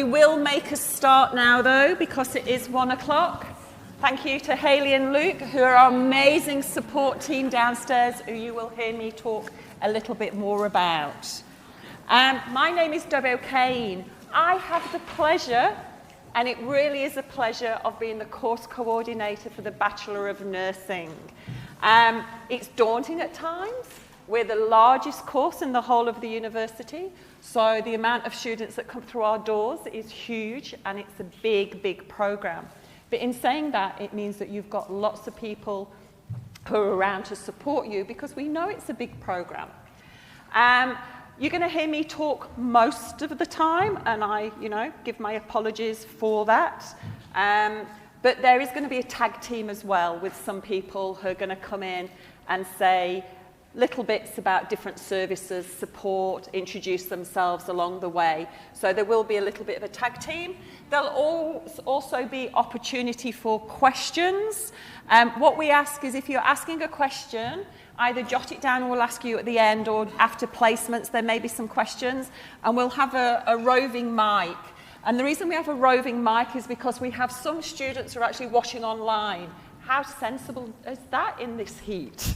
We will make a start now though, because it is 1 o'clock. Thank you to Hayley and Luke, who are our amazing support team downstairs, who you will hear me talk a little bit more about. My name is Deb O'Kane. I have the pleasure, and it really is a pleasure, of being the course coordinator for the Bachelor of Nursing. It's daunting at times. We're the largest course in the whole of the university, so the amount of students that come through our doors is huge, and it's a big, big program. But in saying that, it means that you've got lots of people who are around to support you, because we know it's a big program. You're going to hear me talk most of the time, and I, give my apologies for that. But there is going to be a tag team as well, with some people who are going to come in and say little bits about different services, support, introduce themselves along the way. So there will be a little bit of a tag team. There'll also be opportunity for questions. What we ask is, if you're asking a question, either jot it down, or we'll ask you at the end, or after placements there may be some questions, and we'll have a roving mic. And the reason we have a roving mic is because we have some students who are actually watching online. How sensible is that in this heat?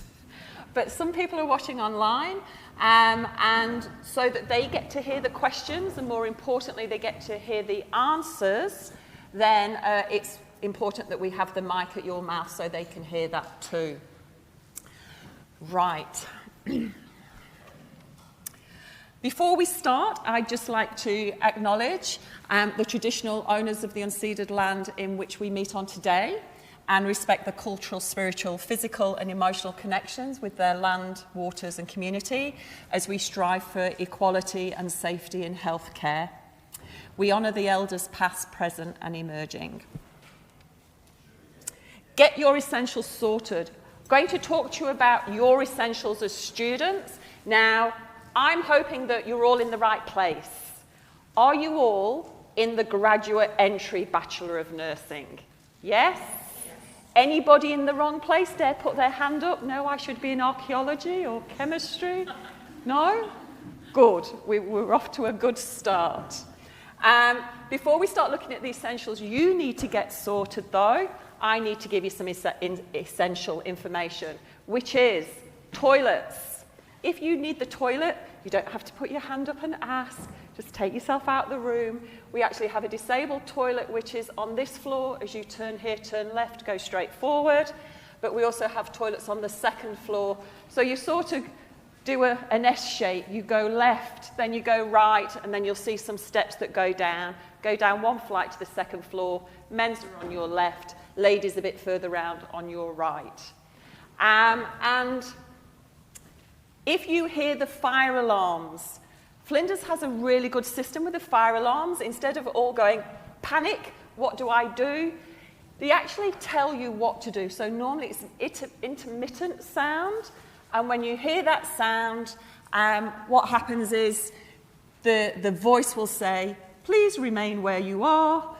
But some people are watching online, and so that they get to hear the questions, and more importantly, they get to hear the answers, then it's important that we have the mic at your mouth so they can hear that too. Right. Before we start, I'd just like to acknowledge the traditional owners of the unceded land in which we meet on today, and respect the cultural, spiritual, physical and emotional connections with their land, waters and community, as we strive for equality and safety in healthcare. We honour the elders past, present and emerging. Get your essentials sorted. I'm going to talk to you about your essentials as students. Now, I'm hoping that you're all in the right place. Are you all in the graduate entry Bachelor of Nursing? Yes? Anybody in the wrong place dare put their hand up? No, I should be in archaeology or chemistry? No? Good. We're off to a good start. Before we start looking at the essentials you need to get sorted though, I need to give you some essential information, which is toilets. If you need the toilet, you don't have to put your hand up and ask. Just take yourself out of the room. We actually have a disabled toilet, which is on this floor. As you turn here, turn left, go straight forward. But we also have toilets on the second floor. So you sort of do an S shape. You go left, then you go right, and then you'll see some steps that go down. Go down one flight to the second floor. Men's are on your left, ladies a bit further round on your right. And if you hear the fire alarms, Flinders has a really good system with the fire alarms. Instead of all going, panic, what do I do? They actually tell you what to do. So normally it's an intermittent sound. And when you hear that sound, what happens is the voice will say, please remain where you are,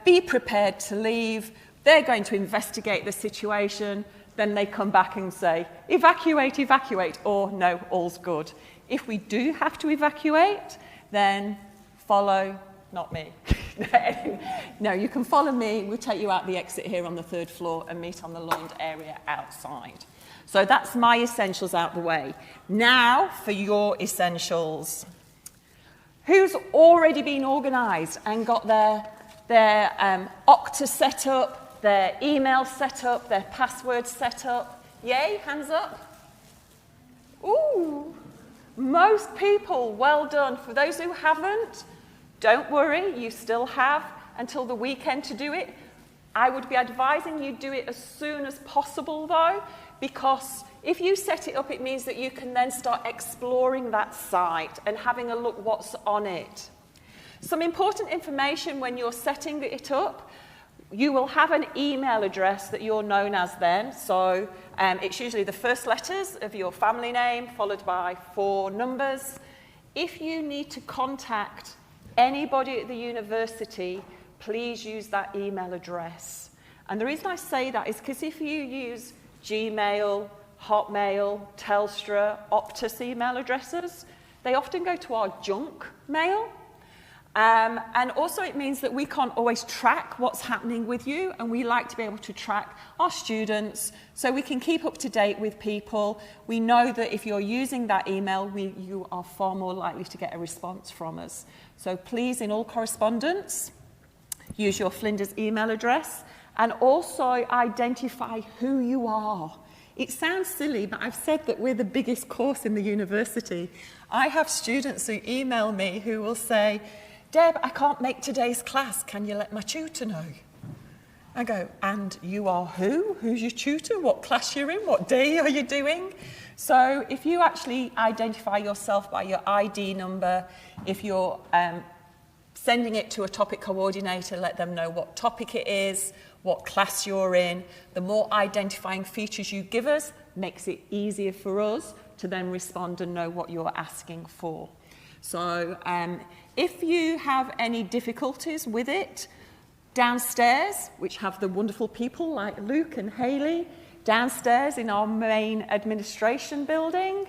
be prepared to leave. They're going to investigate the situation. Then they come back and say, evacuate, evacuate, or no, all's good. If we do have to evacuate, then follow, not me. No, you can follow me. We'll take you out the exit here on the third floor and meet on the lawned area outside. So that's my essentials out the way. Now for your essentials. Who's already been organised and got their Okta set up, their email set up, their password set up? Yay, hands up. Ooh. Most people, well done. For those who haven't, don't worry, you still have until the weekend to do it. I would be advising you do it as soon as possible though, because if you set it up, it means that you can then start exploring that site and having a look what's on it. Some important information when you're setting it up. You will have an email address that you're known as then. So it's usually the first letters of your family name followed by 4 numbers. If you need to contact anybody at the university, please use that email address. And the reason I say that is because if you use Gmail, Hotmail, Telstra, Optus email addresses, they often go to our junk mail. And also it means that we can't always track what's happening with you, and we like to be able to track our students so we can keep up to date with people. We know that if you're using that email, you are far more likely to get a response from us. So please, in all correspondence, use your Flinders email address and also identify who you are. It sounds silly, but I've said that we're the biggest course in the university. I have students who email me who will say, Deb, I can't make today's class. Can you let my tutor know? I go, and you are who? Who's your tutor? What class you're in? What day are you doing? So if you actually identify yourself by your ID number, if you're sending it to a topic coordinator, let them know what topic it is, what class you're in. The more identifying features you give us makes it easier for us to then respond and know what you're asking for. So if you have any difficulties with it, downstairs, which have the wonderful people like Luke and Hayley, downstairs in our main administration building,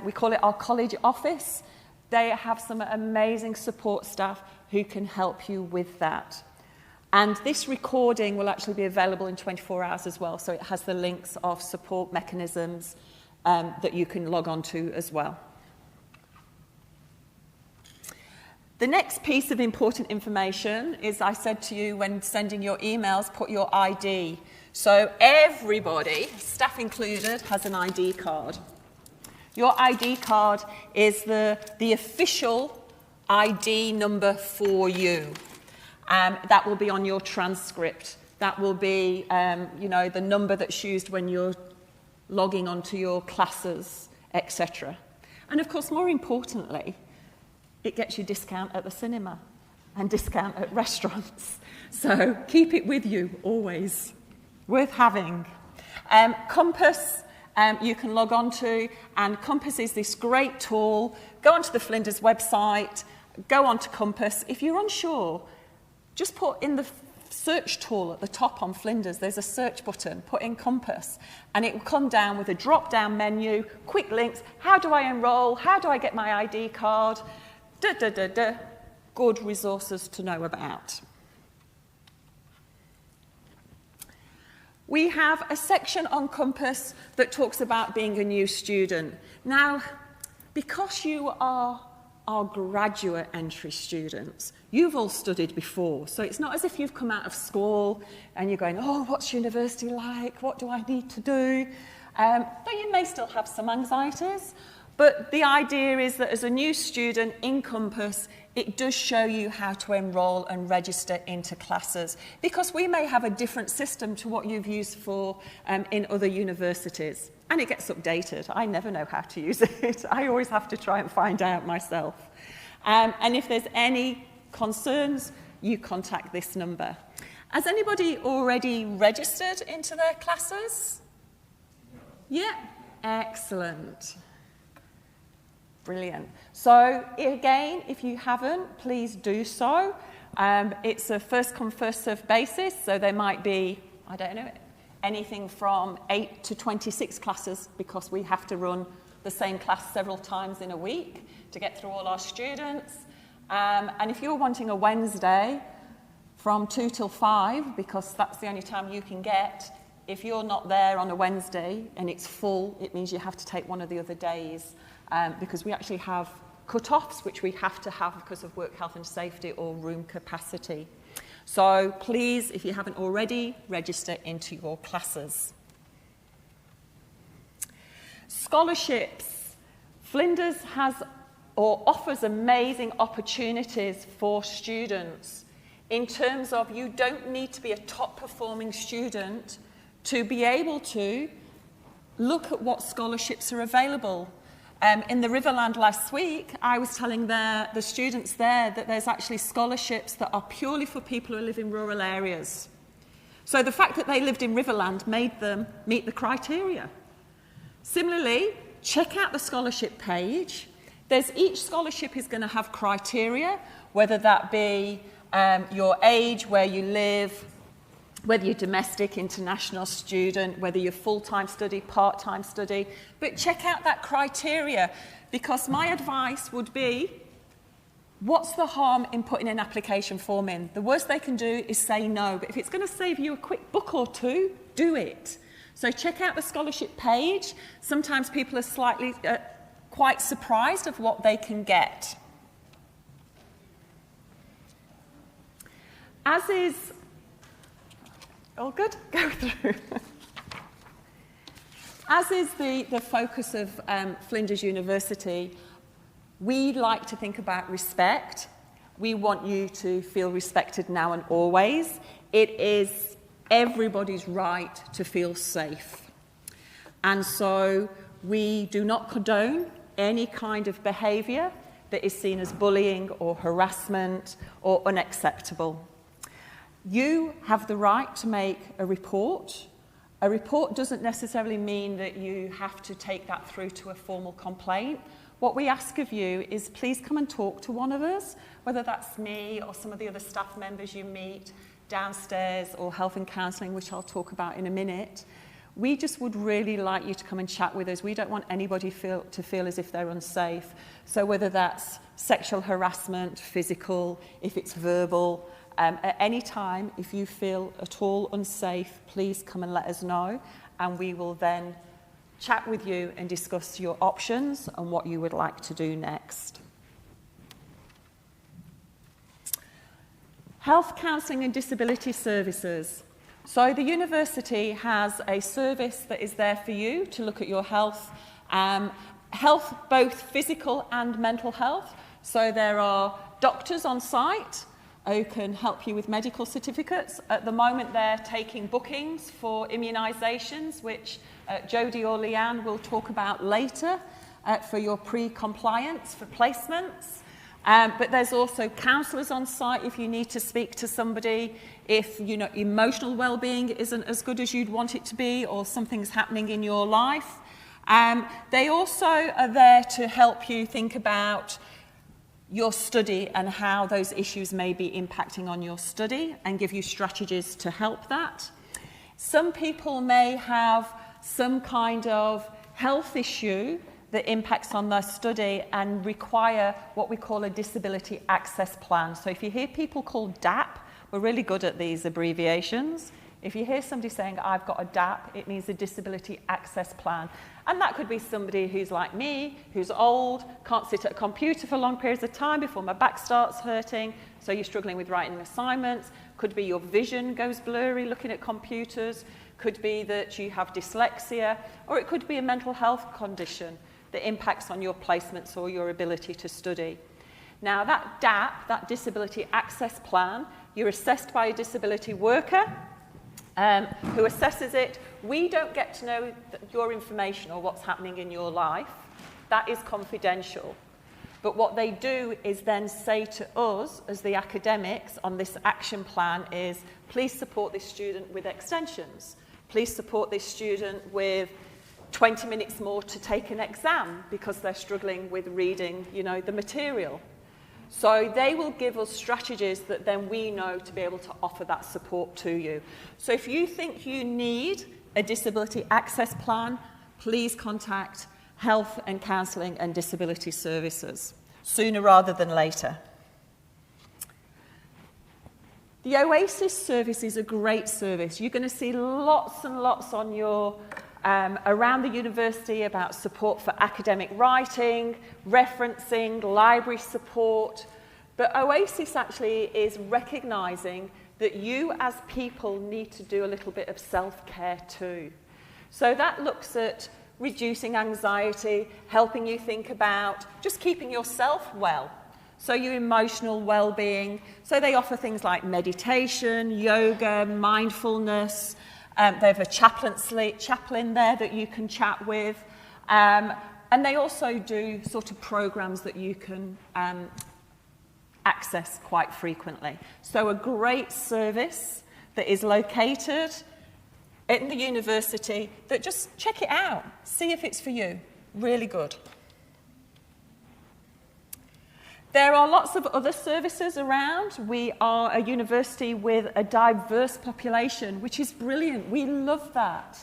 we call it our college office, they have some amazing support staff who can help you with that. And this recording will actually be available in 24 hours as well, so it has the links of support mechanisms that you can log on to as well. The next piece of important information is, I said to you when sending your emails, put your ID. So everybody, staff included, has an ID card. Your ID card is the official ID number for you. That will be on your transcript. That will be, the number that's used when you're logging onto your classes, etc. And of course, more importantly, it gets you discount at the cinema and discount at restaurants. So keep it with you always. Worth having. Compass, you can log on to, and Compass is this great tool. Go onto the Flinders website, go onto Compass. If you're unsure, just put in the search tool at the top on Flinders, there's a search button, put in Compass, and it will come down with a drop-down menu, quick links, how do I enroll, how do I get my ID card, good resources to know about. We have a section on Compass that talks about being a new student. Now, because you are our graduate entry students, you've all studied before, so it's not as if you've come out of school and you're going, oh, what's university like? What do I need to do? Though you may still have some anxieties, but the idea is that as a new student in Compass, it does show you how to enroll and register into classes, because we may have a different system to what you've used for in other universities. And it gets updated. I never know how to use it. I always have to try and find out myself. And if there's any concerns, you contact this number. Has anybody already registered into their classes? Yeah, excellent. Brilliant. So again, if you haven't, please do so. It's a first come, first served basis, so there might be, I don't know, anything from 8 to 26 classes, because we have to run the same class several times in a week to get through all our students. And if you're wanting a Wednesday from 2 till 5, because that's the only time you can get, if you're not there on a Wednesday and it's full, it means you have to take one of the other days, because we actually have cut-offs, which we have to have because of work health and safety or room capacity. So please, if you haven't already, register into your classes. Scholarships. Flinders has or offers amazing opportunities for students in terms of you don't need to be a top performing student to be able to look at what scholarships are available. In the Riverland last week, I was telling the students there that there's actually scholarships that are purely for people who live in rural areas. So the fact that they lived in Riverland made them meet the criteria. Similarly, check out the scholarship page. Each scholarship is going to have criteria, whether that be your age, where you live, whether you're domestic, international student, whether you're full-time study, part-time study. But check out that criteria, because my advice would be What's the harm in putting an application form in? The worst they can do is say no, but if it's going to save you a quick book or two, do it. So check out the scholarship page. Sometimes people are slightly quite surprised of what they can get. As is, all good? Go through. As is the focus of Flinders University, we like to think about respect. We want you to feel respected now and always. It is everybody's right to feel safe. And so we do not condone any kind of behaviour that is seen as bullying or harassment or unacceptable. You have the right to make a report. A report doesn't necessarily mean that you have to take that through to a formal complaint. What we ask of you is please come and talk to one of us, whether that's me or some of the other staff members you meet downstairs or health and counselling, which I'll talk about in a minute. We just would really like you to come and chat with us. We don't want anybody to feel as if they're unsafe. So whether that's sexual harassment, physical, if it's verbal, at any time, if you feel at all unsafe, please come and let us know, and we will then chat with you and discuss your options and what you would like to do next. Health, counselling and disability services. So the university has a service that is there for you to look at your health, health both physical and mental health. So there are doctors on site who can help you with medical certificates. At the moment they're taking bookings for immunisations, which Jodie or Leanne will talk about later for your pre-compliance for placements. But there's also counsellors on site if you need to speak to somebody, if emotional well-being isn't as good as you'd want it to be or something's happening in your life. They also are there to help you think about your study and how those issues may be impacting on your study and give you strategies to help that. Some people may have some kind of health issue that impacts on their study and require what we call a disability access plan. So if you hear people called DAP, we're really good at these abbreviations. If you hear somebody saying, I've got a DAP, it means a disability access plan. And that could be somebody who's like me, who's old, can't sit at a computer for long periods of time before my back starts hurting, so you're struggling with writing assignments. Could be your vision goes blurry looking at computers. Could be that you have dyslexia, or it could be a mental health condition that impacts on your placements or your ability to study. Now that DAP, that disability access plan, you're assessed by a disability worker who assesses it. We don't get to know your information or what's happening in your life. That is confidential. But what they do is then say to us as the academics on this action plan is, please support this student with extensions. Please support this student with 20 minutes more to take an exam because they're struggling with reading, the material. So they will give us strategies that then we know to be able to offer that support to you. So if you think you need a disability access plan, please contact Health and Counselling and Disability Services sooner rather than later. The Oasis service is a great service. You're going to see lots and lots on your around the university about support for academic writing, referencing, library support. But Oasis actually is recognising that you as people need to do a little bit of self-care too. So that looks at reducing anxiety, helping you think about just keeping yourself well. So your emotional well-being. So they offer things like meditation, yoga, mindfulness. They have a chaplain there that you can chat with. And they also do sort of programs that you can access quite frequently. So a great service that is located in the university, that just check it out, see if it's for you. Really good. There are lots of other services around. We are a university with a diverse population, which is brilliant. We love that.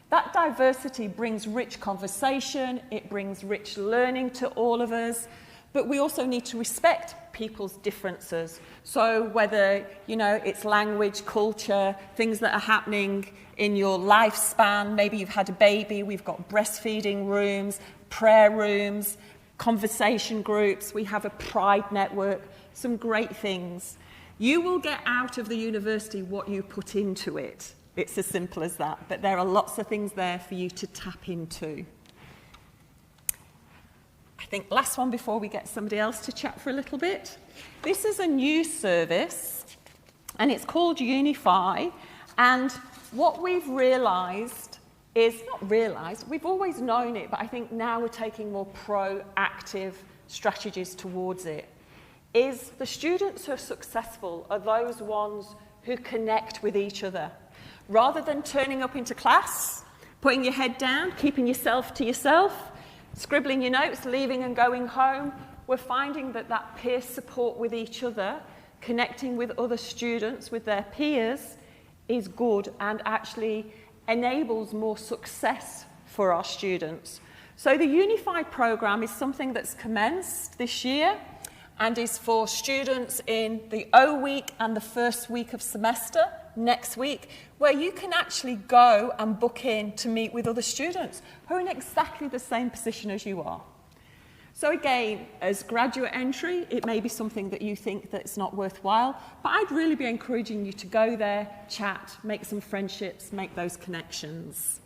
That diversity brings rich conversation, it brings rich learning to all of us. But we also need to respect people's differences. So whether, it's language, culture, things that are happening in your lifespan, maybe you've had a baby, we've got breastfeeding rooms, prayer rooms, conversation groups, we have a pride network, some great things. You will get out of the university what you put into it. It's as simple as that. But there are lots of things there for you to tap into. I think last one before we get somebody else to chat for a little bit. This is a new service, and it's called Unify. And what we've realised is, we've always known it, but I think now we're taking more proactive strategies towards it, is the students who are successful are those ones who connect with each other. Rather than turning up into class, putting your head down, keeping yourself to yourself, scribbling your notes, leaving and going home, we're finding that peer support with each other, connecting with other students, with their peers, is good and actually enables more success for our students. So the Unify programme is something that's commenced this year and is for students in the O week and the first week of semester, next week, where you can actually go and book in to meet with other students who are in exactly the same position as you are. So again, as graduate entry, it may be something that you think that it's not worthwhile, but I'd really be encouraging you to go there, chat, make some friendships, make those connections.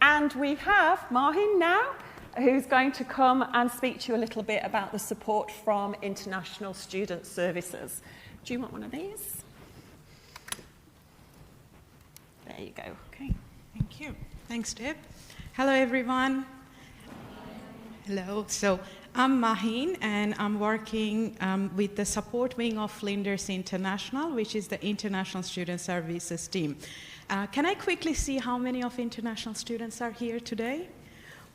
And we have Mahin now, who's going to come and speak to you a little bit about the support from International Student Services. Do you want one of these? There you go. Okay, thank you. Thanks, Deb. Hello, everyone. Hello. So I'm Mahin, and I'm working with the support wing of Flinders International, which is the International Student Services team. Can I quickly see how many of international students are here today?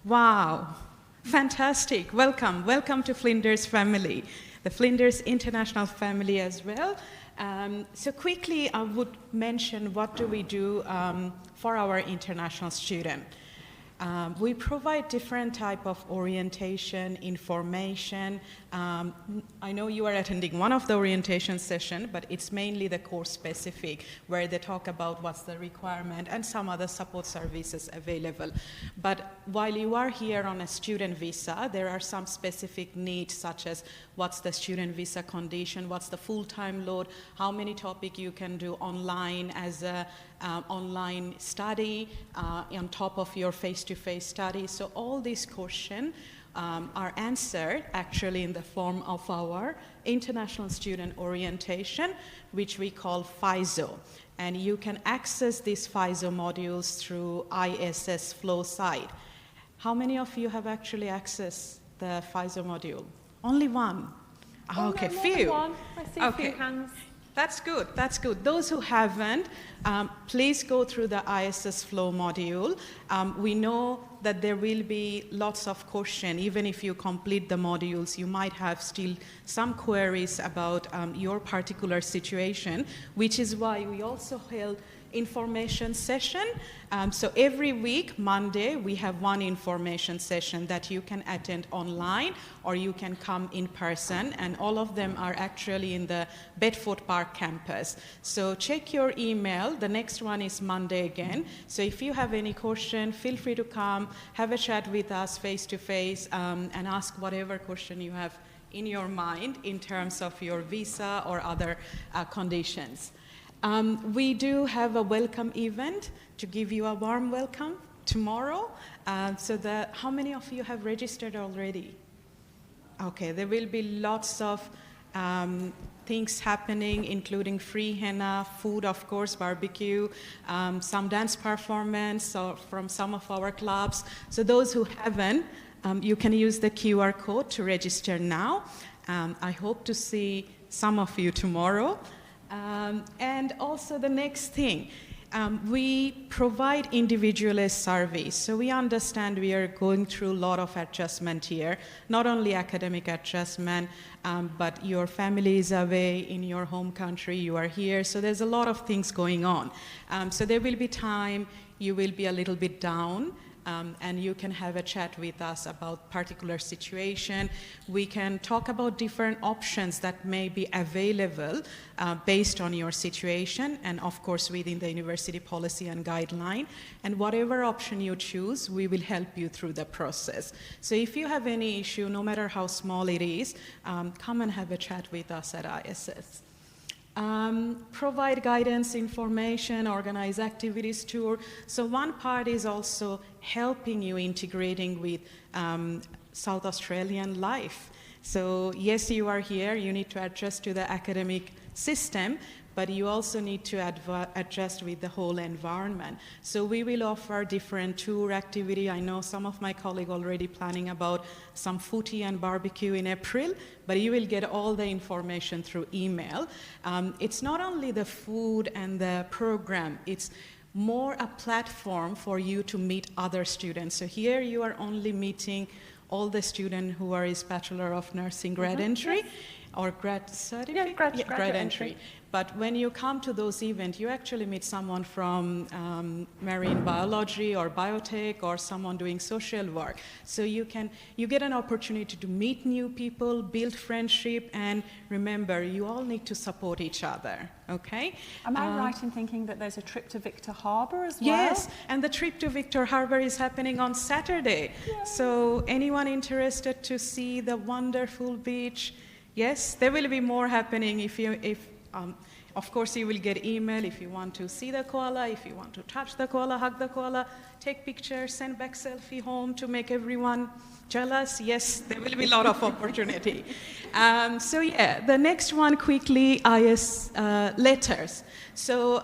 Wow, fantastic. Welcome. Welcome to Flinders family, the Flinders International family as well. So quickly, I would mention what do we do for our international student. We provide different type of orientation, information. I know you are attending one of the orientation sessions, but it's mainly the course specific, where they talk about what's the requirement and some other support services available. But while you are here on a student visa, there are some specific needs, such as what's the student visa condition, what's the full-time load, how many topics you can do online as a online study on top of your face-to-face study. So all these questions are answered actually in the form of our International Student Orientation, which we call FISO. And you can access these FISO modules through ISS Flow site. How many of you have actually accessed the FISO module? Only one. Okay, no, few. One. I see a few hands. That's good, that's good. Those who haven't, please go through the ISS Flow module. We know that there will be lots of questions. Even if you complete the modules, you might have still some queries about your particular situation, which is why we also held information session. So every week, Monday, we have one information session that you can attend online or you can come in person, and all of them are actually in the Bedford Park campus. So check your email. The next one is Monday again. So if you have any question, feel free to come, have a chat with us face to face, and ask whatever question you have in your mind in terms of your visa or other conditions. We do have a welcome event to give you a warm welcome tomorrow. How many of you have registered already? Okay, there will be lots of things happening, including free henna, food, of course, barbecue, some dance performance from some of our clubs. So those who haven't, you can use the QR code to register now. I hope to see some of you tomorrow. And also the next thing, we provide individualized surveys. So we understand we are going through a lot of adjustment here, not only academic adjustment, but your family is away in your home country, you are here, so there's a lot of things going on. So there will be time you will be a little bit down, and you can have a chat with us about particular situation. We can talk about different options that may be available based on your situation, and of course within the university policy and guideline. And whatever option you choose, we will help you through the process. So if you have any issue, no matter how small it is, come and have a chat with us at ISS. Provide guidance, information, organize activities, tour. So one part is also helping you integrating with South Australian life. So yes, you are here, you need to adjust to the academic system, but you also need to adjust with the whole environment. So we will offer different tour activity. I know some of my colleagues already planning about some footy and barbecue in April, but you will get all the information through email. It's not only the food and the program, it's more a platform for you to meet other students. So here you are only meeting all the students who are is Bachelor of Nursing grad entry, yes, or grad certificate? Yeah, graduate entry. But when you come to those events, you actually meet someone from marine biology or biotech or someone doing social work. So you get an opportunity to meet new people, build friendship, and remember, you all need to support each other, okay? Am I right in thinking that there's a trip to Victor Harbour as well? Yes, and the trip to Victor Harbour is happening on Saturday. Yay. So anyone interested to see the wonderful beach, yes, there will be more happening of course, you will get email if you want to see the koala, if you want to touch the koala, hug the koala, take pictures, send back selfie home to make everyone jealous. Yes, there will be a lot of opportunity. So yeah, the next one quickly, IS letters. So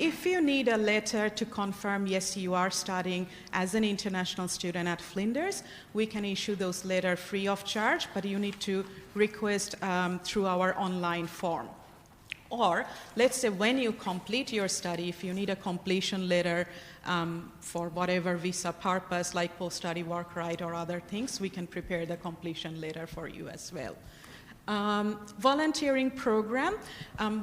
if you need a letter to confirm, yes, you are studying as an international student at Flinders, we can issue those letters free of charge, but you need to request through our online form. Or let's say when you complete your study, if you need a completion letter for whatever visa purpose, like post-study work right or other things, we can prepare the completion letter for you as well. Volunteering program.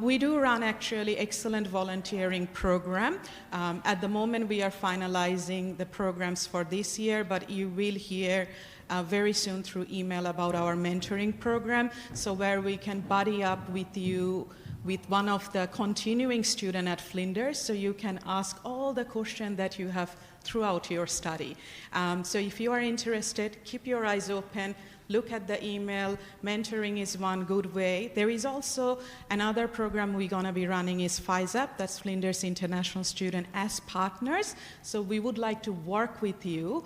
We do run actually excellent volunteering program. At the moment we are finalizing the programs for this year, but you will hear very soon through email about our mentoring program, so where we can buddy up with you with one of the continuing students at Flinders, so you can ask all the questions that you have throughout your study. So if you are interested, keep your eyes open, look at the email. Mentoring is one good way. There is also another program we're going to be running is FISAP, that's Flinders International Student as partners. So we would like to work with you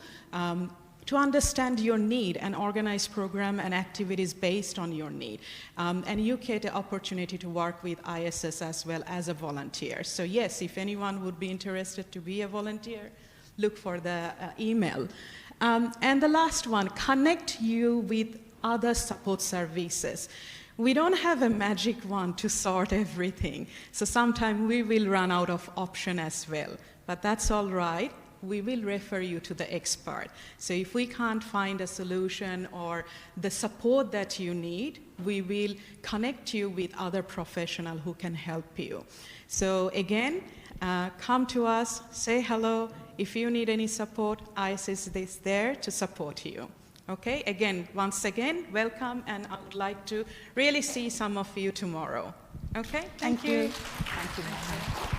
to understand your need and organize program and activities based on your need. And you get the opportunity to work with ISS as well as a volunteer. So yes, if anyone would be interested to be a volunteer, look for the email. And the last one, connect you with other support services. We don't have a magic wand to sort everything. So sometimes we will run out of option as well, but that's all right. We will refer you to the expert. So if we can't find a solution or the support that you need, we will connect you with other professionals who can help you. So again, come to us, say hello. If you need any support, ISS is there to support you. Okay, again, once again, welcome, and I would like to really see some of you tomorrow. Okay, thank you. Thank you, Mary.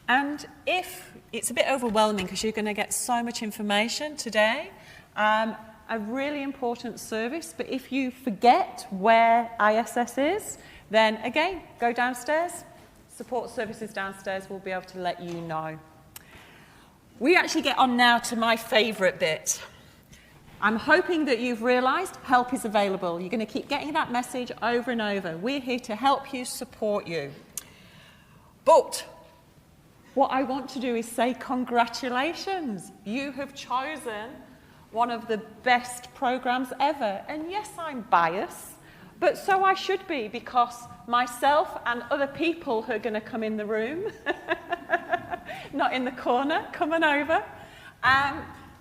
And if it's a bit overwhelming because you're going to get so much information today, a really important service, but if you forget where ISS is, then again, go downstairs. Support services downstairs will be able to let you know. We actually get on now to my favourite bit. I'm hoping that you've realised help is available. You're going to keep getting that message over and over. We're here to help you, support you. But what I want to do is say congratulations. You have chosen one of the best programs ever. And yes, I'm biased, but so I should be, because myself and other people who are going to come in the room, not in the corner, coming over,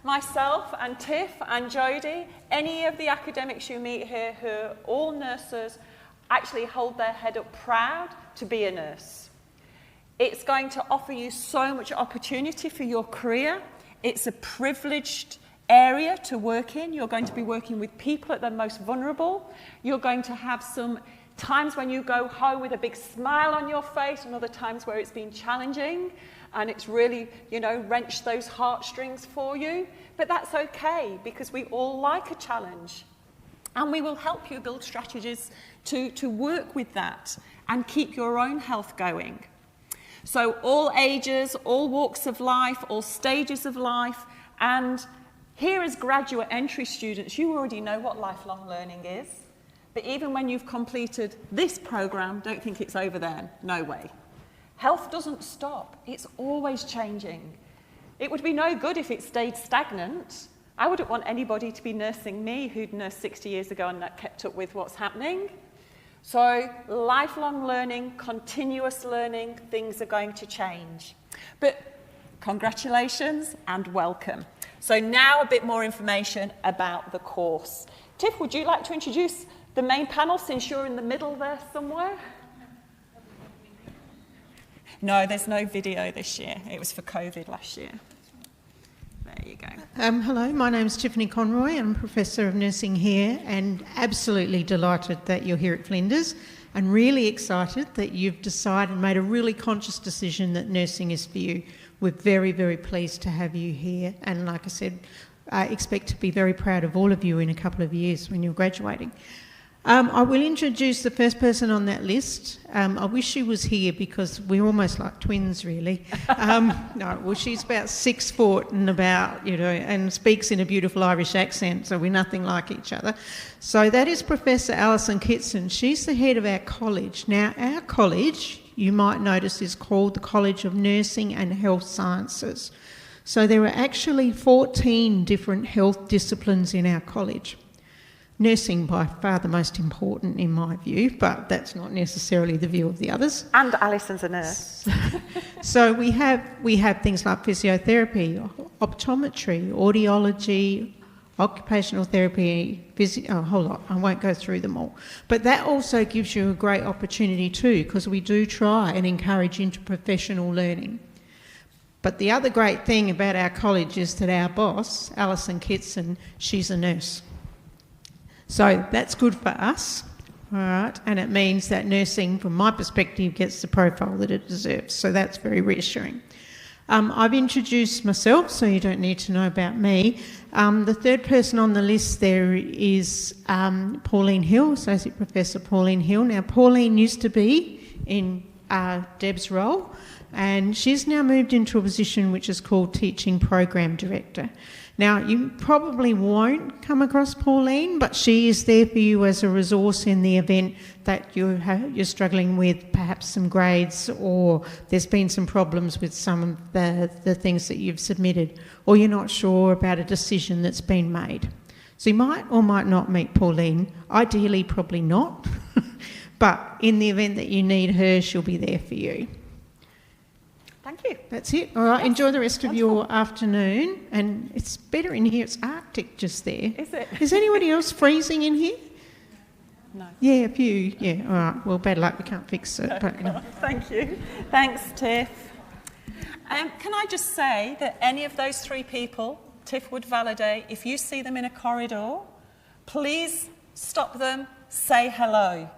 myself and Tiff and Jodie, any of the academics you meet here who are all nurses, actually hold their head up proud to be a nurse. It's going to offer you so much opportunity for your career. It's a privileged area to work in. You're going to be working with people at their most vulnerable. You're going to have some times when you go home with a big smile on your face, and other times where it's been challenging and it's really, wrenched those heartstrings for you. But that's okay, because we all like a challenge. And we will help you build strategies to work with that and keep your own health going. So all ages, all walks of life, all stages of life. And here as graduate entry students, you already know what lifelong learning is. But even when you've completed this program, don't think it's over there. No way. Health doesn't stop. It's always changing. It would be no good if it stayed stagnant. I wouldn't want anybody to be nursing me who'd nursed 60 years ago and not kept up with what's happening. So lifelong learning, continuous learning, things are going to change. But congratulations and welcome. So now a bit more information about the course. Tiff, would you like to introduce the main panel, since you're in the middle there somewhere? No, there's no video this year. It was for COVID last year. There you go. Hello, my name's Tiffany Conroy. I'm Professor of Nursing here, and absolutely delighted that you're here at Flinders, and really excited that you've decided, made a really conscious decision that nursing is for you. We're very, very pleased to have you here, and like I said, I expect to be very proud of all of you in a couple of years when you're graduating. I will introduce the first person on that list. I wish she was here because we're almost like twins, really. She's about 6 foot and and speaks in a beautiful Irish accent, so we're nothing like each other. So that is Professor Alison Kitson. She's the head of our college. Now, our college, you might notice, is called the College of Nursing and Health Sciences. So there are actually 14 different health disciplines in our college. Nursing by far the most important in my view, but that's not necessarily the view of the others. And Alison's a nurse. So we have things like physiotherapy, optometry, audiology, occupational therapy, a whole lot. I won't go through them all. But that also gives you a great opportunity too, because we do try and encourage interprofessional learning. But the other great thing about our college is that our boss, Alison Kitson, she's a nurse. So that's good for us, all right, and it means that nursing, from my perspective, gets the profile that it deserves, so that's very reassuring. I've introduced myself, so you don't need to know about me. The third person on the list there is Pauline Hill, Associate Professor Pauline Hill. Now, Pauline used to be in Deb's role, and she's now moved into a position which is called Teaching Program Director. Now, you probably won't come across Pauline, but she is there for you as a resource in the event that you're struggling with perhaps some grades, or there's been some problems with some of the things that you've submitted, or you're not sure about a decision that's been made. So you might or might not meet Pauline. Ideally, probably not. But in the event that you need her, she'll be there for you. Thank you. That's it. All right, yes. Enjoy the rest of your afternoon. And it's better in here. It's Arctic just there. Is it? Is anybody else freezing in here? No. Yeah, a few. Yeah, all right. Well, bad luck. We can't fix it. But, Thank you. Thanks, Tiff. Can I just say that any of those 3 people, Tiff would validate, if you see them in a corridor, please stop them, say hello.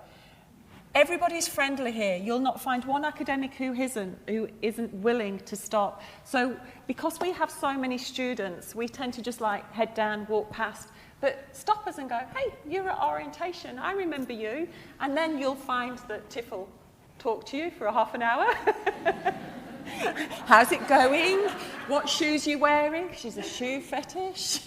Everybody's friendly here. You'll not find one academic who isn't willing to stop. So because we have so many students, we tend to just head down, walk past, but stop us and go, hey, you're at orientation, I remember you. And then you'll find that Tiff will talk to you for a half an hour. How's it going? What shoes are you wearing? She's a shoe fetish.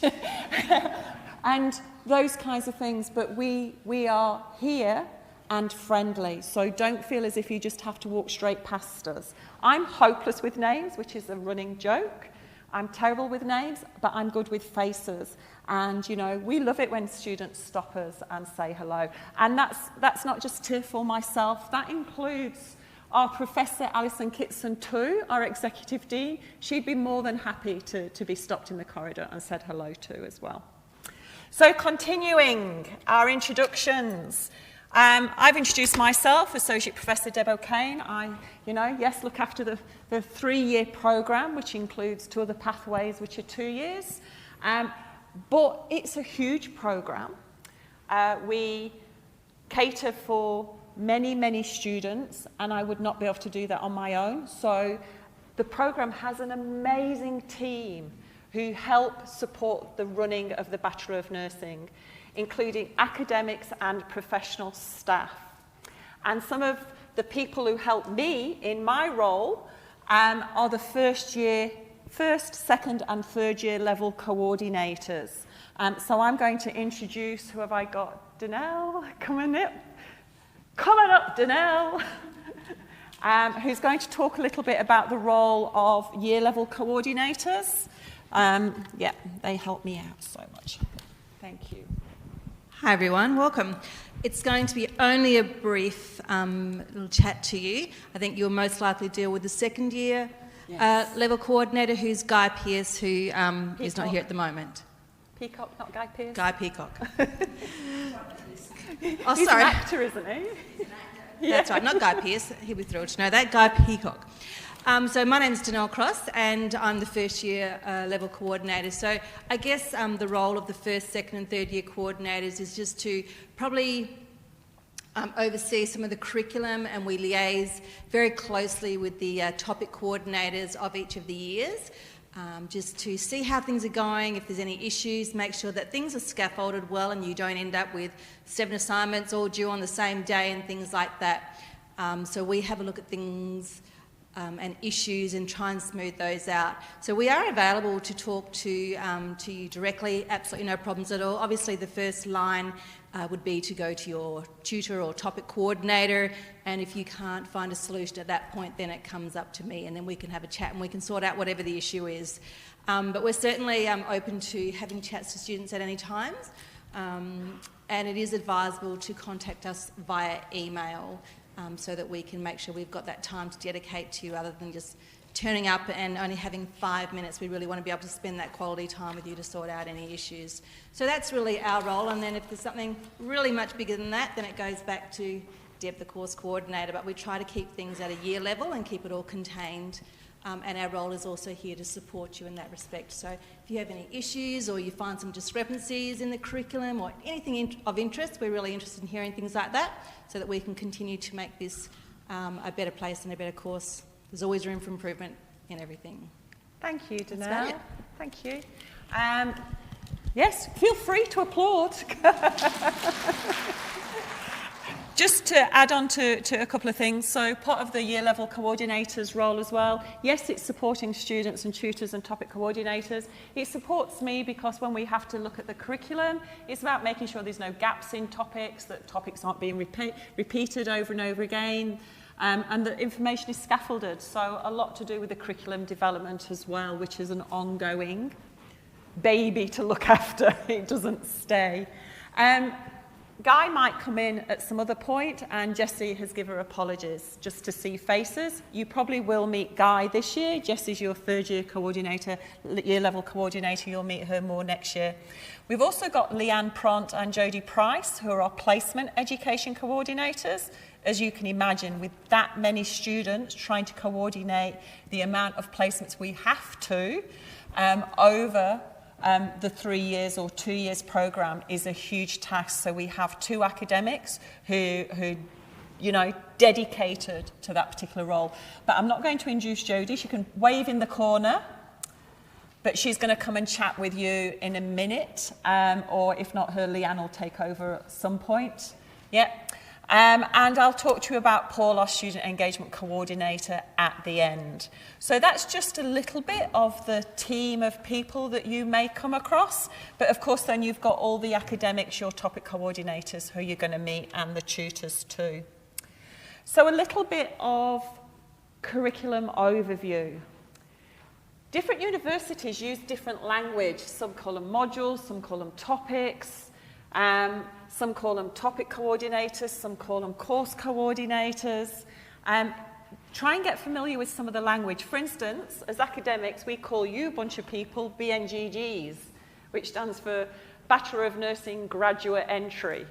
And those kinds of things. But we are here and friendly, so don't feel as if you just have to walk straight past us. I'm hopeless with names, which is a running joke. I'm terrible with names, but I'm good with faces. And, we love it when students stop us and say hello. And that's not just Tiff or myself. That includes our Professor Alison Kitson too, our Executive Dean. She'd be more than happy to be stopped in the corridor and said hello to as well. So continuing our introductions. I've introduced myself, Associate Professor Deb O'Kane. I, look after the 3-year programme, which includes 2 other pathways, which are 2 years. But it's a huge programme. We cater for many, many students, and I would not be able to do that on my own. So the programme has an amazing team who help support the running of the Bachelor of Nursing, including academics and professional staff. And some of the people who help me in my role are the first, second and third year level coordinators. So I'm going to introduce, who have I got? Danelle, coming up, Danelle, who's going to talk a little bit about the role of year level coordinators. They help me out so much. Thank you. Hi everyone, welcome. It's going to be only a brief little chat to you. I think you'll most likely deal with the second year level coordinator, who's Guy Pearce, who is not here at the moment. Peacock, not Guy Pearce? Guy Peacock. Oh, He's sorry. an actor, isn't he? That's right, not Guy Pearce. He'll be thrilled to know that. Guy Peacock. So my name's Danelle Cross, and I'm the first year level coordinator. So I guess the role of the first, second and third year coordinators is just to probably oversee some of the curriculum, and we liaise very closely with the topic coordinators of each of the years, just to see how things are going, if there's any issues, make sure that things are scaffolded well and you don't end up with 7 assignments all due on the same day and things like that. So we have a look at things and issues and try and smooth those out. So we are available to talk to you directly, absolutely no problems at all. Obviously the first line would be to go to your tutor or topic coordinator, and if you can't find a solution at that point, then it comes up to me and then we can have a chat and we can sort out whatever the issue is. But we're certainly open to having chats to students at any time, and it is advisable to contact us via email, so that we can make sure we've got that time to dedicate to you, other than just turning up and only having 5 minutes. We really want to be able to spend that quality time with you to sort out any issues. So that's really our role, and then if there's something really much bigger than that, then it goes back to Deb, the course coordinator, but we try to keep things at a year level and keep it all contained. And our role is also here to support you in that respect. So if you have any issues or you find some discrepancies in the curriculum or anything of interest, we're really interested in hearing things like that, so that we can continue to make this a better place and a better course. There's always room for improvement in everything. Thank you, Danelle. That's about it. Thank you. Yes, feel free to applaud. Just to add on to a couple of things, so part of the year level coordinator's role as well, yes, it's supporting students and tutors and topic coordinators. It supports me because when we have to look at the curriculum, it's about making sure there's no gaps in topics, that topics aren't being repeated over and over again, and that information is scaffolded. So a lot to do with the curriculum development as well, which is an ongoing baby to look after. It doesn't stay. Guy might come in at some other point, and Jessie has given her apologies just to see faces. You probably will meet Guy this year. Jessie's your third year coordinator, year level coordinator. You'll meet her more next year. We've also got Leanne Pront and Jodie Price, who are our placement education coordinators. As you can imagine, with that many students, trying to coordinate the amount of placements we have to over the 3 years or 2 years programme is a huge task. So we have 2 academics who dedicated to that particular role. But I'm not going to introduce Jodie. She can wave in the corner, but she's going to come and chat with you in a minute, or if not, her Leanne will take over at some point. Yeah. And I'll talk to you about Paul, our student engagement coordinator, at the end. So that's just a little bit of the team of people that you may come across. But of course, then you've got all the academics, your topic coordinators, who you're going to meet, and the tutors too. So a little bit of curriculum overview. Different universities use different language. Some call them modules, some call them topics. Some call them topic coordinators, some call them course coordinators. Try and get familiar with some of the language. For instance, as academics, we call you a bunch of people BNGGs, which stands for Bachelor of Nursing Graduate Entry.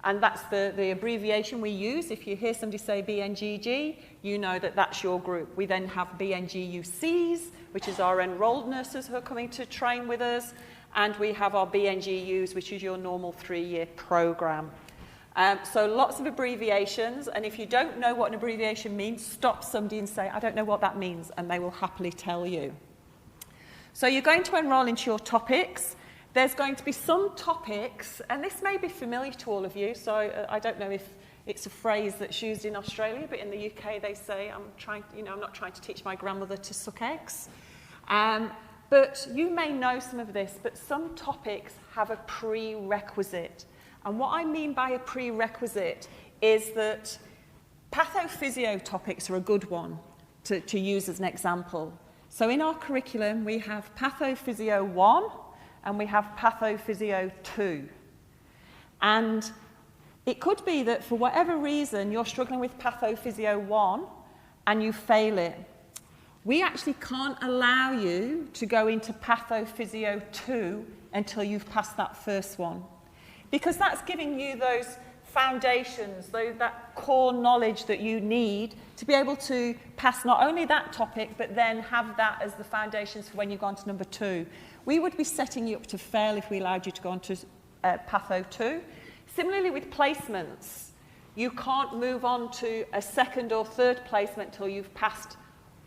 And that's the abbreviation we use. If you hear somebody say BNGG, you know that that's your group. We then have BNGUCs, which is our enrolled nurses who are coming to train with us. And we have our BNGUs, which is your normal 3-year program. So lots of abbreviations. And if you don't know what an abbreviation means, stop somebody and say, I don't know what that means. And they will happily tell you. So you're going to enroll into your topics. There's going to be some topics, and this may be familiar to all of you, so I don't know if it's a phrase that's used in Australia, but in the UK they say, I'm not trying to teach my grandmother to suck eggs. But you may know some of this, but some topics have a prerequisite. And what I mean by a prerequisite is that pathophysio topics are a good one to use as an example. So in our curriculum, we have Pathophysio 1 and we have Pathophysio 2. And it could be that for whatever reason you're struggling with Pathophysio 1 and you fail it. We actually can't allow you to go into Pathophysio 2 until you've passed that first one. Because that's giving you those foundations, that core knowledge that you need to be able to pass not only that topic, but then have that as the foundations for when you go on to number 2. We would be setting you up to fail if we allowed you to go on to Patho 2. Similarly with placements, you can't move on to a second or third placement until you've passed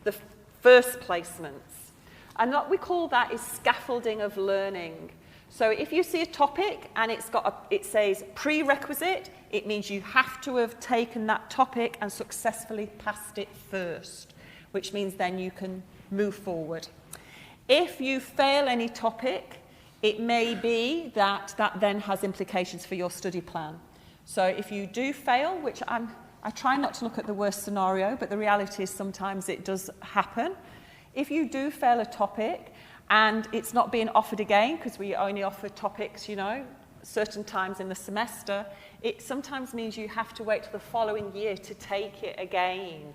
the first placements. And what we call that is scaffolding of learning. So if you see a topic and it says prerequisite, it means you have to have taken that topic and successfully passed it first, which means then you can move forward. If you fail any topic, it may be that then has implications for your study plan. So if you do fail, which I try not to look at the worst scenario, but the reality is sometimes it does happen. If you do fail a topic, and it's not being offered again, because we only offer topics, certain times in the semester, it sometimes means you have to wait till the following year to take it again,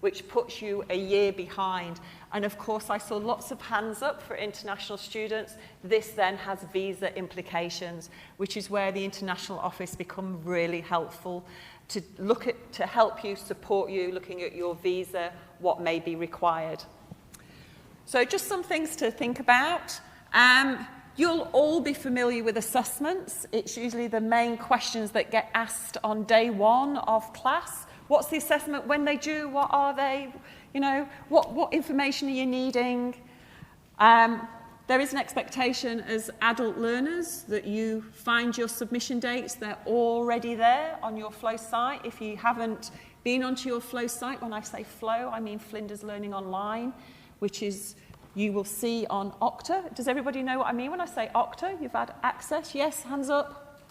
which puts you a year behind. And of course, I saw lots of hands up for international students. This then has visa implications, which is where the international office become really helpful to help you, support you, looking at your visa, what may be required. So just some things to think about. You'll all be familiar with assessments. It's usually the main questions that get asked on day 1 of class. What's the assessment? When they due? What are they? What information are you needing? There is an expectation as adult learners that you find your submission dates. They're already there on your Flow site. If you haven't been onto your Flow site, when I say Flow, I mean Flinders Learning Online, which is you will see on Okta. Does everybody know what I mean when I say Okta? You've had access? Yes, hands up.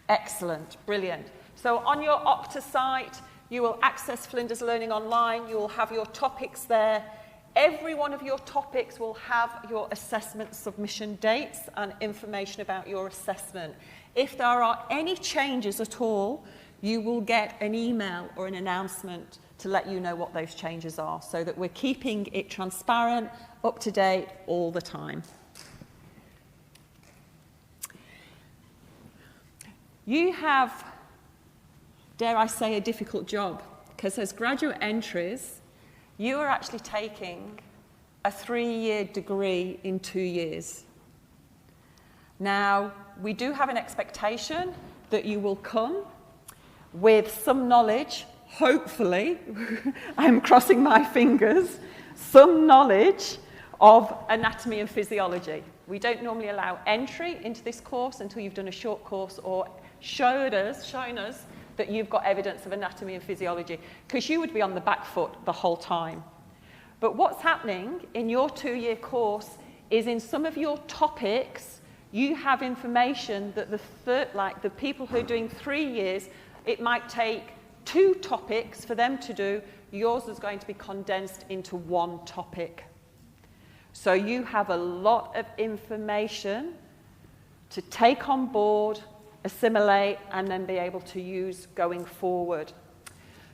Excellent, brilliant. So on your Okta site, you will access Flinders Learning Online. You will have your topics there. Every one of your topics will have your assessment submission dates and information about your assessment. If there are any changes at all, you will get an email or an announcement to let you know what those changes are, so that we're keeping it transparent, up to date all the time. You have, dare I say, a difficult job, because as graduate entries, you are actually taking a 3-year degree in 2 years. Now, we do have an expectation that you will come with some knowledge, hopefully, I'm crossing my fingers, some knowledge of anatomy and physiology. We don't normally allow entry into this course until you've done a short course or shown us that you've got evidence of anatomy and physiology, because you would be on the back foot the whole time. But what's happening in your 2-year course is in some of your topics, you have information that the people who are doing 3 years, it might take 2 topics for them to do. Yours is going to be condensed into 1 topic. So you have a lot of information to take on board, assimilate, and then be able to use going forward.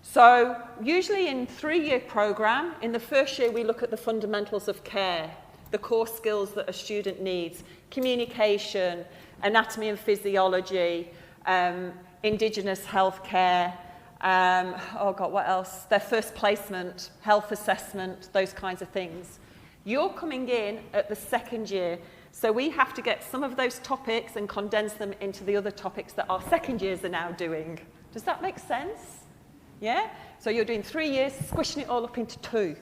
So usually in 3-year program, in the first year we look at the fundamentals of care, the core skills that a student needs, communication, anatomy and physiology, Indigenous healthcare, what else? Their first placement, health assessment, those kinds of things. You're coming in at the second year, so we have to get some of those topics and condense them into the other topics that our second years are now doing. Does that make sense? Yeah? So you're doing 3 years, squishing it all up into 2.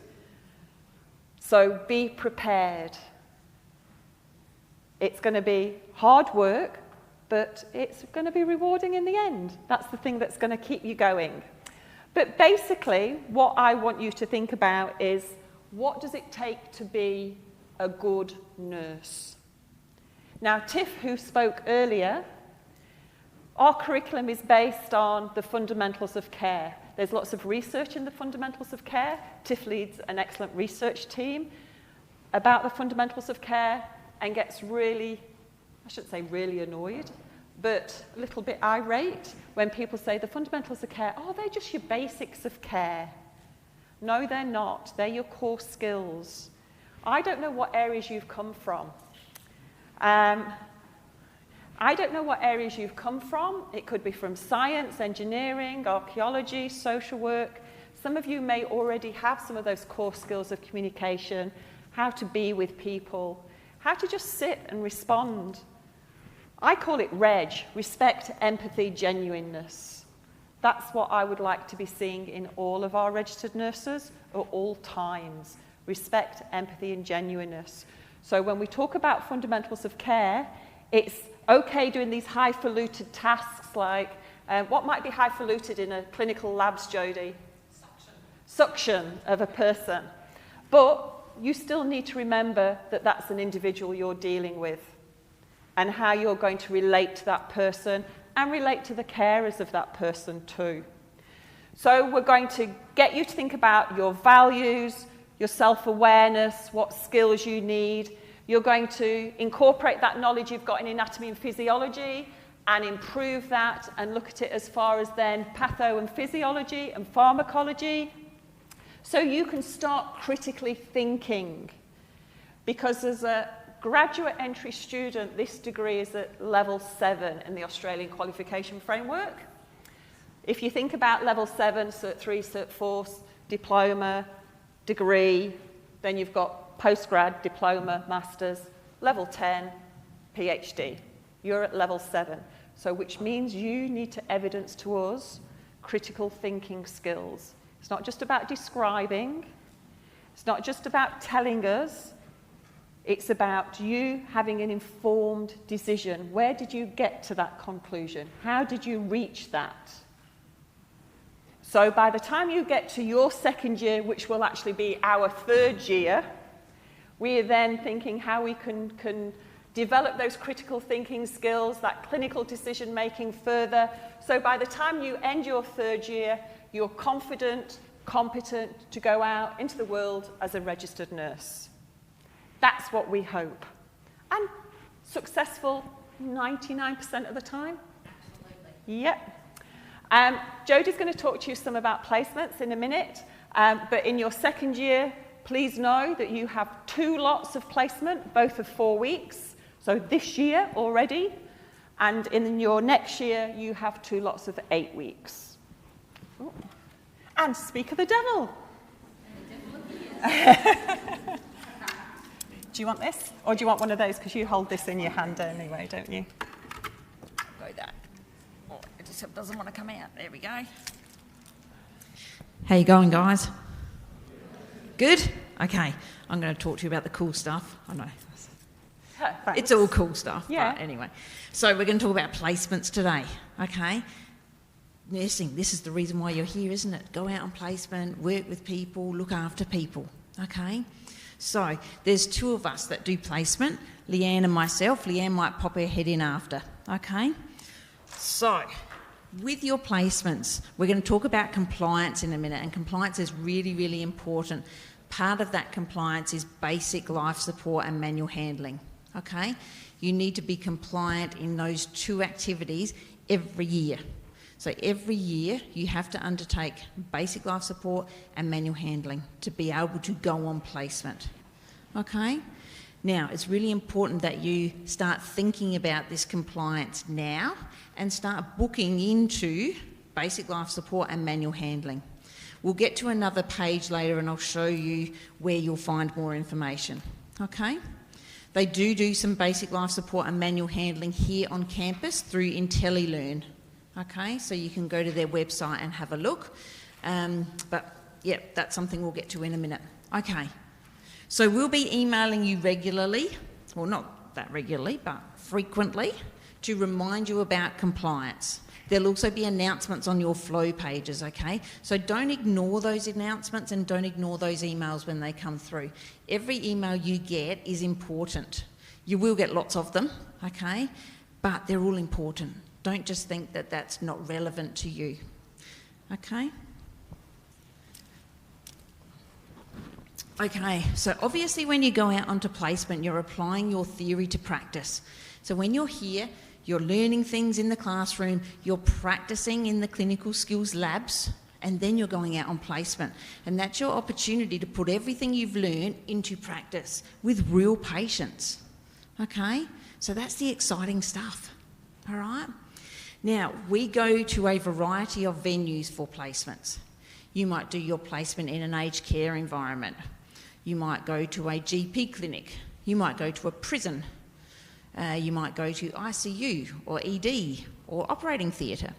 So be prepared. It's going to be hard work, but it's going to be rewarding in the end. That's the thing that's going to keep you going. But basically, what I want you to think about is, what does it take to be a good nurse? Now, Tiff, who spoke earlier, our curriculum is based on the fundamentals of care. There's lots of research in the fundamentals of care. Tiff leads an excellent research team about the fundamentals of care and gets really, I shouldn't say really annoyed, but a little bit irate when people say the fundamentals of care, oh, they're just your basics of care. No, they're not. They're your core skills. I don't know what areas you've come from. It could be from science, engineering, archaeology, social work. Some of you may already have some of those core skills of communication, how to be with people, how to just sit and respond. I call it REG, respect, empathy, genuineness. That's what I would like to be seeing in all of our registered nurses at all times. Respect, empathy, and genuineness. So when we talk about fundamentals of care, it's okay doing these highfalutin tasks like, what might be highfalutin in a clinical labs, Jodie? Suction of a person. But you still need to remember that that's an individual you're dealing with and how you're going to relate to that person and relate to the carers of that person too. So we're going to get you to think about your values, your self-awareness, what skills you need. You're going to incorporate that knowledge you've got in anatomy and physiology and improve that and look at it as far as then patho and physiology and pharmacology. So you can start critically thinking. Because as a graduate entry student, this degree is at level 7 in the Australian qualification framework. If you think about level 7, Cert 3, Cert 4, diploma, degree, then you've got postgrad, diploma, masters, level 10, PhD. You're at level 7. So which means you need to evidence to us critical thinking skills. It's not just about describing. It's not just about telling us. It's about you having an informed decision. Where did you get to that conclusion? How did you reach that? So by the time you get to your second year, which will actually be our third year, we are then thinking how we can develop those critical thinking skills, that clinical decision making further. So by the time you end your third year, you're confident, competent to go out into the world as a registered nurse. That's what we hope. And successful 99% of the time. Absolutely. Yep. Jodie's going to talk to you some about placements in a minute. But in your second year, please know that you have 2 lots of placement, both of 4 weeks. So this year already. And in your next year, you have 2 lots of 8 weeks. Ooh. And speak of the devil. Do you want this? Or do you want one of those? Because you hold this in your hand anyway, don't you? Go that. Oh, it just doesn't want to come out. There we go. How you going, guys? Good? Okay. I'm going to talk to you about the cool stuff. I know. It's all cool stuff. Yeah. But anyway. So we're going to talk about placements today. Okay? Nursing, this is the reason why you're here, isn't it? Go out on placement, work with people, look after people. Okay? So there's 2 of us that do placement, Leanne and myself. Leanne might pop her head in after, okay? So with your placements, we're going to talk about compliance in a minute, and compliance is really, really important. Part of that compliance is basic life support and manual handling, okay? You need to be compliant in those 2 activities every year. So every year you have to undertake basic life support and manual handling to be able to go on placement. Okay? Now, it's really important that you start thinking about this compliance now and start booking into basic life support and manual handling. We'll get to another page later and I'll show you where you'll find more information, okay? They do some basic life support and manual handling here on campus through IntelliLearn, okay? So you can go to their website and have a look. But yeah, that's something we'll get to in a minute. Okay, so we'll be emailing you regularly, well not that regularly, but frequently, to remind you about compliance. There'll also be announcements on your flow pages, okay? So don't ignore those announcements and don't ignore those emails when they come through. Every email you get is important. You will get lots of them, okay? But they're all important. Don't just think that that's not relevant to you, okay? Okay, so obviously when you go out onto placement, you're applying your theory to practice. So when you're here, you're learning things in the classroom, you're practicing in the clinical skills labs, and then you're going out on placement. And that's your opportunity to put everything you've learned into practice with real patients. Okay? So that's the exciting stuff. All right? Now, we go to a variety of venues for placements. You might do your placement in an aged care environment. You might go to a GP clinic. You might go to a prison. You might go to ICU or ED or operating theatre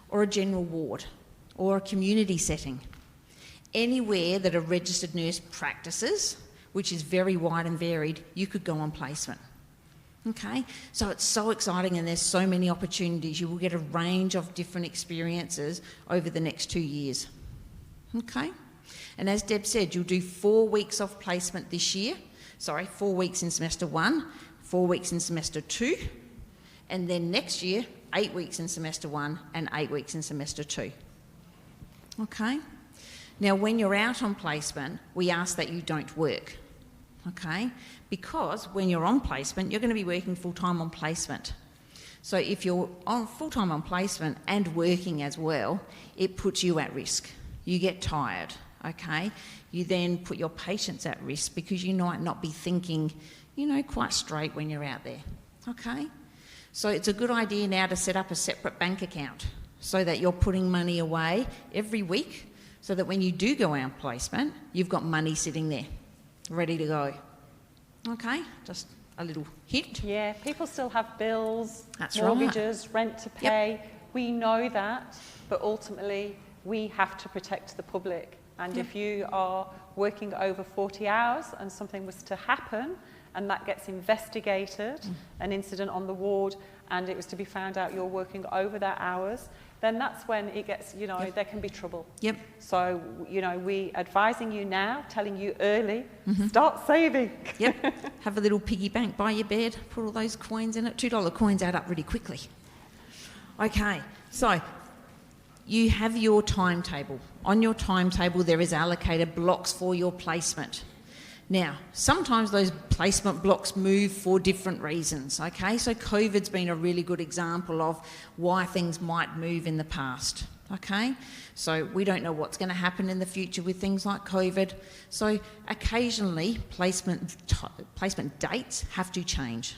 or a general ward or a community setting. Anywhere that a registered nurse practices, which is very wide and varied, you could go on placement. Okay, so it's so exciting and there's so many opportunities. You will get a range of different experiences over the next 2 years. Okay, and as Deb said, you'll do 4 weeks of placement this year. 4 weeks in semester 1, 4 weeks in semester 2, and then next year, 8 weeks in semester 1 and 8 weeks in semester 2. Okay? Now, when you're out on placement, we ask that you don't work, okay? Because when you're on placement, you're going to be working full-time on placement. So if you're on full-time on placement and working as well, it puts you at risk. You get tired, okay? You then put your patients at risk because you might not be thinking, quite straight when you're out there, okay? So it's a good idea now to set up a separate bank account so that you're putting money away every week so that when you do go out on placement, you've got money sitting there, ready to go. Okay, just a little hint. Yeah, people still have bills, That's mortgages, rent to pay. Yep. We know that, but ultimately we have to protect the public. And if you are working over 40 hours and something was to happen and that gets investigated, an incident on the ward, and it was to be found out you're working over that hours, then that's when it gets, there can be trouble. Yep. So, we advising you now, telling you early, start saving. Yep. Have a little piggy bank by your bed, put all those coins in it. $2 coins add up really quickly. Okay, so you have your timetable. On your timetable, there is allocated blocks for your placement. Now, sometimes those placement blocks move for different reasons, okay? So COVID's been a really good example of why things might move in the past, okay? So we don't know what's going to happen in the future with things like COVID. So occasionally, placement dates have to change,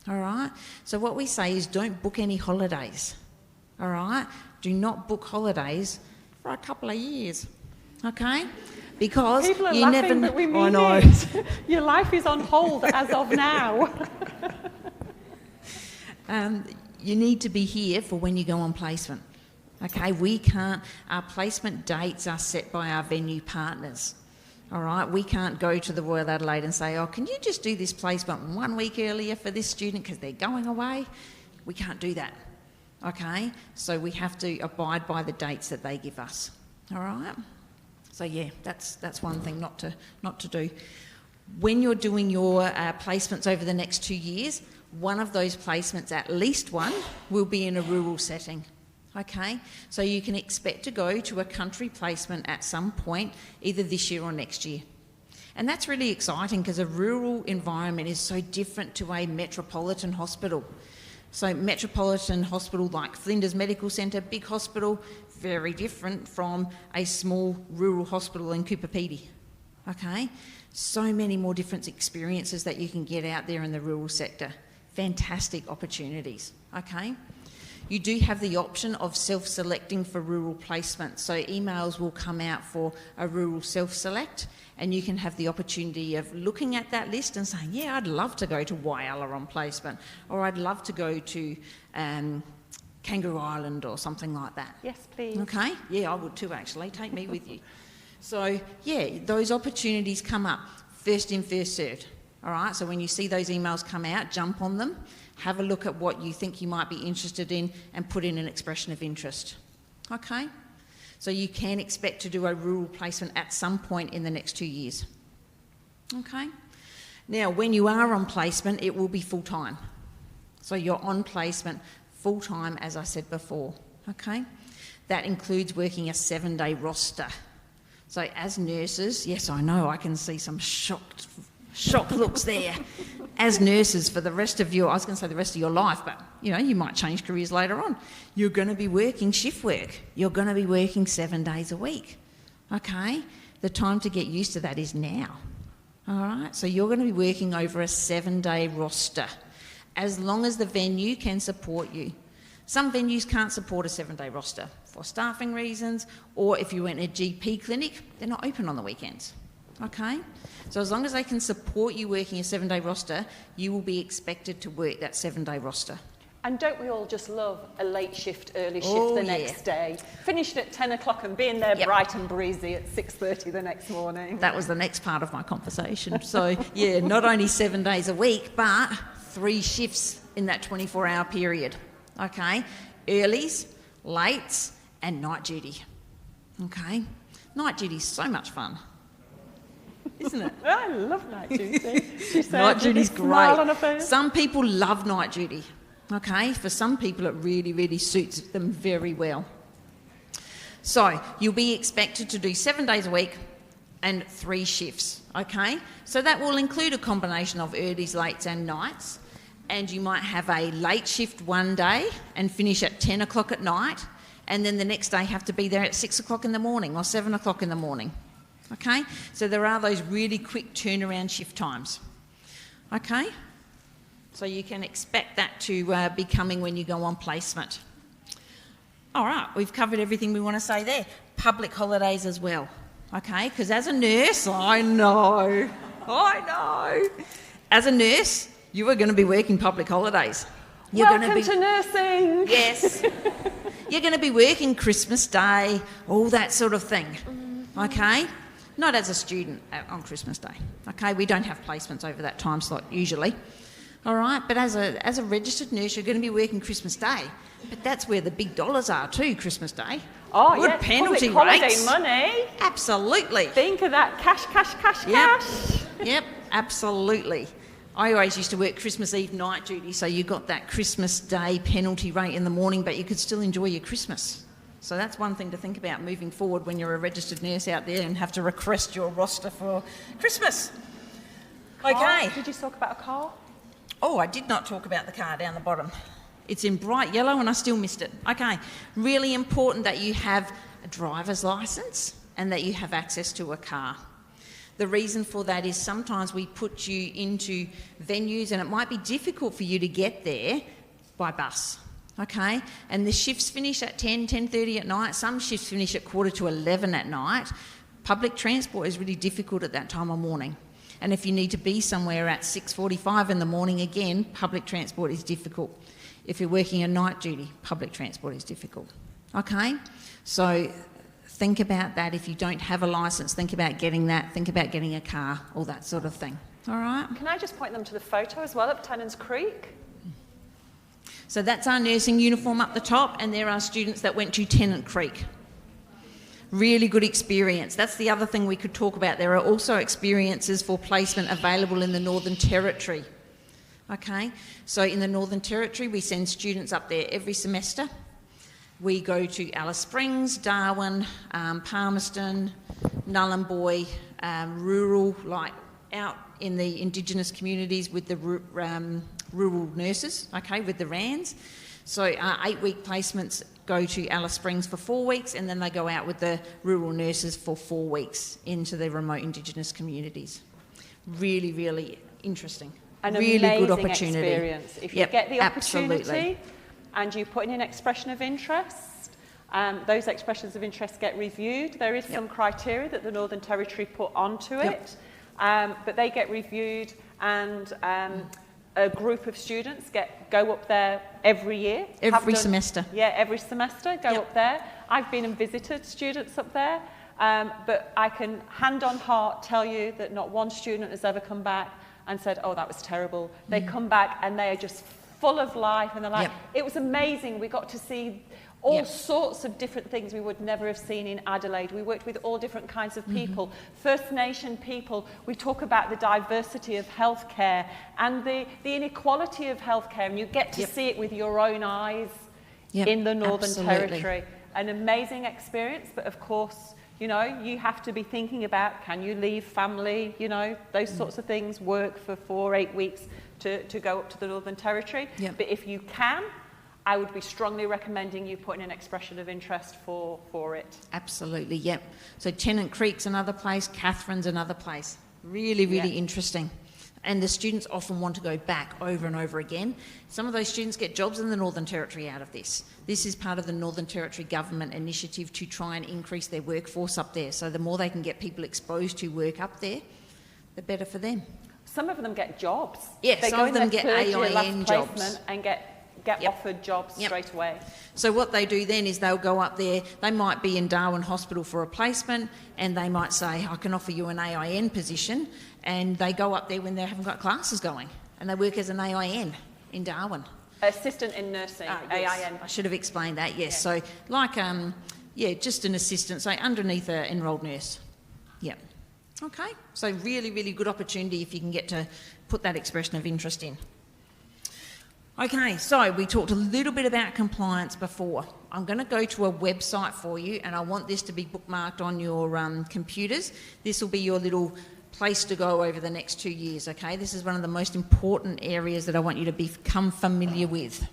all right? So what we say is don't book any holidays, all right? Do not book holidays for a couple of years, okay? Because people are you laughing, never know. but we mean I know. it. Your life is on hold as of now. You need to be here for when you go on placement. Okay, our placement dates are set by our venue partners. All right, we can't go to the Royal Adelaide and say, can you just do this placement 1 week earlier for this student because they're going away? We can't do that. Okay, so we have to abide by the dates that they give us. All right. So yeah, that's one thing not to do. When you're doing your placements over the next 2 years, one of those placements, at least one, will be in a rural setting. Okay, so you can expect to go to a country placement at some point, either this year or next year. And that's really exciting because a rural environment is so different to a metropolitan hospital. So metropolitan hospital like Flinders Medical Centre, big hospital, very different from a small rural hospital in Cooper Pedy. okay? So many more different experiences that you can get out there in the rural sector. Fantastic opportunities, okay? You do have the option of self-selecting for rural placement. So emails will come out for a rural self-select, and you can have the opportunity of looking at that list and saying, yeah, I'd love to go to Whyalla on placement, or I'd love to go to Kangaroo Island or something like that. Yes, please. Okay? Yeah, I would too, actually. Take me with you. So, yeah, those opportunities come up. First in, first served. All right? So when you see those emails come out, jump on them, have a look at what you think you might be interested in, and put in an expression of interest. Okay? So you can expect to do a rural placement at some point in the next 2 years. Okay? Now, when you are on placement, it will be full-time. So you're on placement full-time, as I said before. Okay? That includes working a 7-day roster. So as nurses, yes, I know, I can see some shocked looks there. As nurses for the rest of your, I was going to say the rest of your life, but you know, you might change careers later on. You're going to be working shift work. You're going to be working 7 days a week. Okay? The time to get used to that is now. All right? So you're going to be working over a 7-day roster, as long as the venue can support you. Some venues can't support a 7-day roster for staffing reasons, or if you went to a GP clinic, they're not open on the weekends. Okay? So as long as they can support you working a 7-day roster, you will be expected to work that 7-day roster. And don't we all just love a late shift, early shift the next day? Finishing at 10 o'clock and being there bright and breezy at 6:30 the next morning. That was the next part of my conversation. So, yeah, not only 7 days a week, but 3 shifts in that 24-hour period. Okay? Earlies, lates, and night duty. Okay? Night duty's so much fun. Isn't it? I love night duty. She said, night duty's with a smile great. on her face. Some people love night duty. Okay? For some people, it really, really suits them very well. So, you'll be expected to do 7 days a week and 3 shifts. Okay? So that will include a combination of earlies, lates, and nights. And you might have a late shift one day and finish at 10 o'clock at night, and then the next day have to be there at 6 o'clock in the morning or 7 o'clock in the morning. Okay? So there are those really quick turnaround shift times. Okay? So you can expect that to be coming when you go on placement. All right, we've covered everything we want to say there. Public holidays as well. Okay? Because as a nurse, I know. As a nurse, you are going to be working public holidays. Welcome to nursing. Yes. You're going to be working Christmas Day, all that sort of thing. Okay? Not as a student on Christmas Day. Okay? We don't have placements over that time slot usually. All right? But as a registered nurse, you're going to be working Christmas Day. But that's where the big dollars are too, Christmas Day. Oh, good yes, penalty public rates. holiday money. Absolutely. Think of that cash. Yep, absolutely. I always used to work Christmas Eve night duty, so you got that Christmas Day penalty rate in the morning, but you could still enjoy your Christmas. So that's one thing to think about moving forward when you're a registered nurse out there and have to request your roster for Christmas. Okay. Did you talk about a car? Oh, I did not talk about the car down the bottom. It's in bright yellow and I still missed it. Okay, really important that you have a driver's licence and that you have access to a car. The reason for that is sometimes we put you into venues and it might be difficult for you to get there by bus, okay? And the shifts finish at 10:30 at night. Some shifts finish at 11:15 at night. Public transport is really difficult at that time of morning. And if you need to be somewhere at 6:45 in the morning, again, public transport is difficult. If you're working a night duty, public transport is difficult, okay? So think about that. If you don't have a licence, think about getting that. Think about getting a car, all that sort of thing. All right? Can I just point them to the photo as well at Tennants Creek? So that's our nursing uniform up the top, and there are students that went to Tennant Creek. Really good experience. That's the other thing we could talk about. There are also experiences for placement available in the Northern Territory. Okay? So in the Northern Territory, we send students up there every semester. We go to Alice Springs, Darwin, Palmerston, Nhulunbuy, rural, like out in the Indigenous communities with the rural nurses, okay, with the RANs. So 8-week placements go to Alice Springs for 4 weeks, and then they go out with the rural nurses for 4 weeks into the remote Indigenous communities. Really, really interesting. An really amazing good opportunity. Experience. If you get the opportunity absolutely. and you put in an expression of interest, those expressions of interest get reviewed. There is some criteria that the Northern Territory put onto it, but they get reviewed, and a group of students go up there every year. Every semester. Yeah, every semester go up there. I've been and visited students up there, but I can hand on heart tell you that not one student has ever come back and said, oh, that was terrible. They come back and they are just full of life, and they're like, it was amazing. We got to see all sorts of different things we would never have seen in Adelaide. We worked with all different kinds of people, First Nation people. We talk about the diversity of healthcare and the inequality of healthcare, and you get to see it with your own eyes in the Northern Territory. An amazing experience, but of course, you know, you have to be thinking about, can you leave family, you know, those sorts of things, work for 4 or 8 weeks to go up to the Northern Territory. But if you can, I would be strongly recommending you put in an expression of interest for it. Absolutely, yep. So Tennant Creek's another place, Catherine's another place. Really, really interesting. And the students often want to go back over and over again. Some of those students get jobs in the Northern Territory out of this. This is part of the Northern Territory government initiative to try and increase their workforce up there. So the more they can get people exposed to work up there, the better for them. Some of them get jobs. Yes, they some go of them in get their third year AIN last jobs. placement and get offered jobs straight away. So what they do then is they'll go up there, they might be in Darwin Hospital for a placement, and they might say, I can offer you an AIN position, and they go up there when they haven't got classes going, and they work as an AIN in Darwin. Assistant in nursing, AIN. I should have explained that, yes. So like, just an assistant, say underneath an enrolled nurse. Yep. Okay, so really, really good opportunity if you can get to put that expression of interest in. Okay, so we talked a little bit about compliance before. I'm going to go to a website for you, and I want this to be bookmarked on your computers. This will be your little place to go over the next 2 years, okay? This is one of the most important areas that I want you to become familiar with.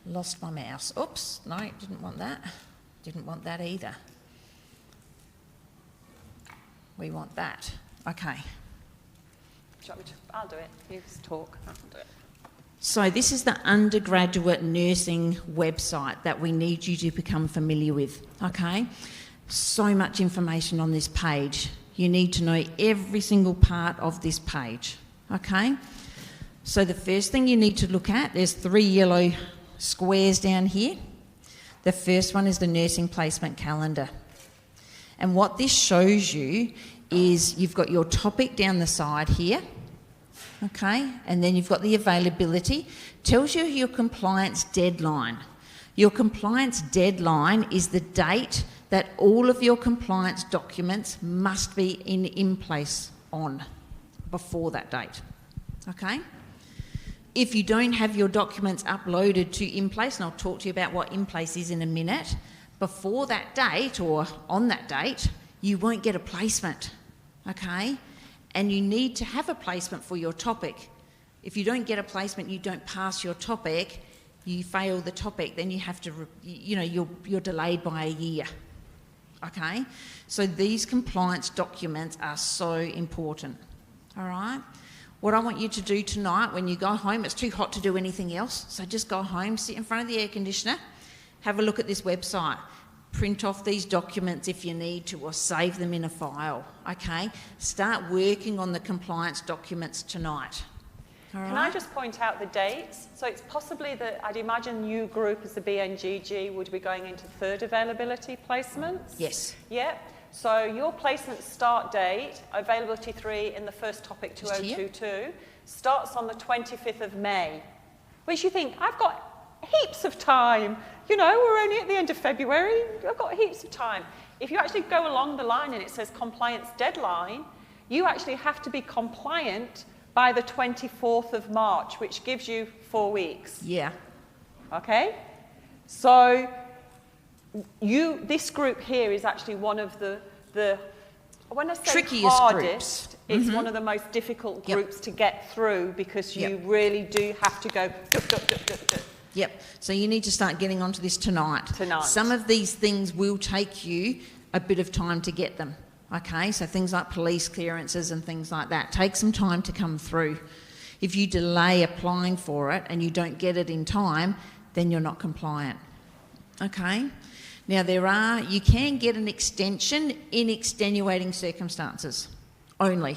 Lost my mouse. Oops, no, didn't want that. Didn't want that either. We want that. Okay. I'll do it. You just talk. I'll do it. So this is the undergraduate nursing website that we need you to become familiar with, okay? So much information on this page. You need to know every single part of this page, okay? So the first thing you need to look at, there's 3 yellow squares down here. The first one is the nursing placement calendar. And what this shows you is you've got your topic down the side here, okay, and then you've got the availability. Tells you your compliance deadline. Your compliance deadline is the date that all of your compliance documents must be in place on before that date, okay? If you don't have your documents uploaded to InPlace, and I'll talk to you about what InPlace is in a minute, before that date or on that date, you won't get a placement, okay? And you need to have a placement for your topic. If you don't get a placement, you don't pass your topic, you fail the topic, then you have to, you're delayed by a year, okay? So these compliance documents are so important, all right? What I want you to do tonight when you go home, it's too hot to do anything else, so just go home, sit in front of the air conditioner, have a look at this website. Print off these documents if you need to, or save them in a file, okay? Start working on the compliance documents tonight. All right? Can I just point out the dates? So it's possibly that I'd imagine you group as the BNGG would be going into third availability placements? Yes. Yeah. So your placement start date, availability 3 in the first topic 2022, starts on the 25th of May, which you think, I've got heaps of time. You know, we're only at the end of February. I've got heaps of time. If you actually go along the line and it says compliance deadline, you actually have to be compliant by the 24th of March, which gives you 4 weeks. Yeah. Okay? So this group here is actually one of the when I say trickiest hardest, groups. It's one of the most difficult groups to get through, because you really do have to go. Yep. So you need to start getting onto this tonight. Some of these things will take you a bit of time to get them. Okay, so things like police clearances and things like that take some time to come through. If you delay applying for it and you don't get it in time, then you're not compliant. Okay. Now you can get an extension in extenuating circumstances only.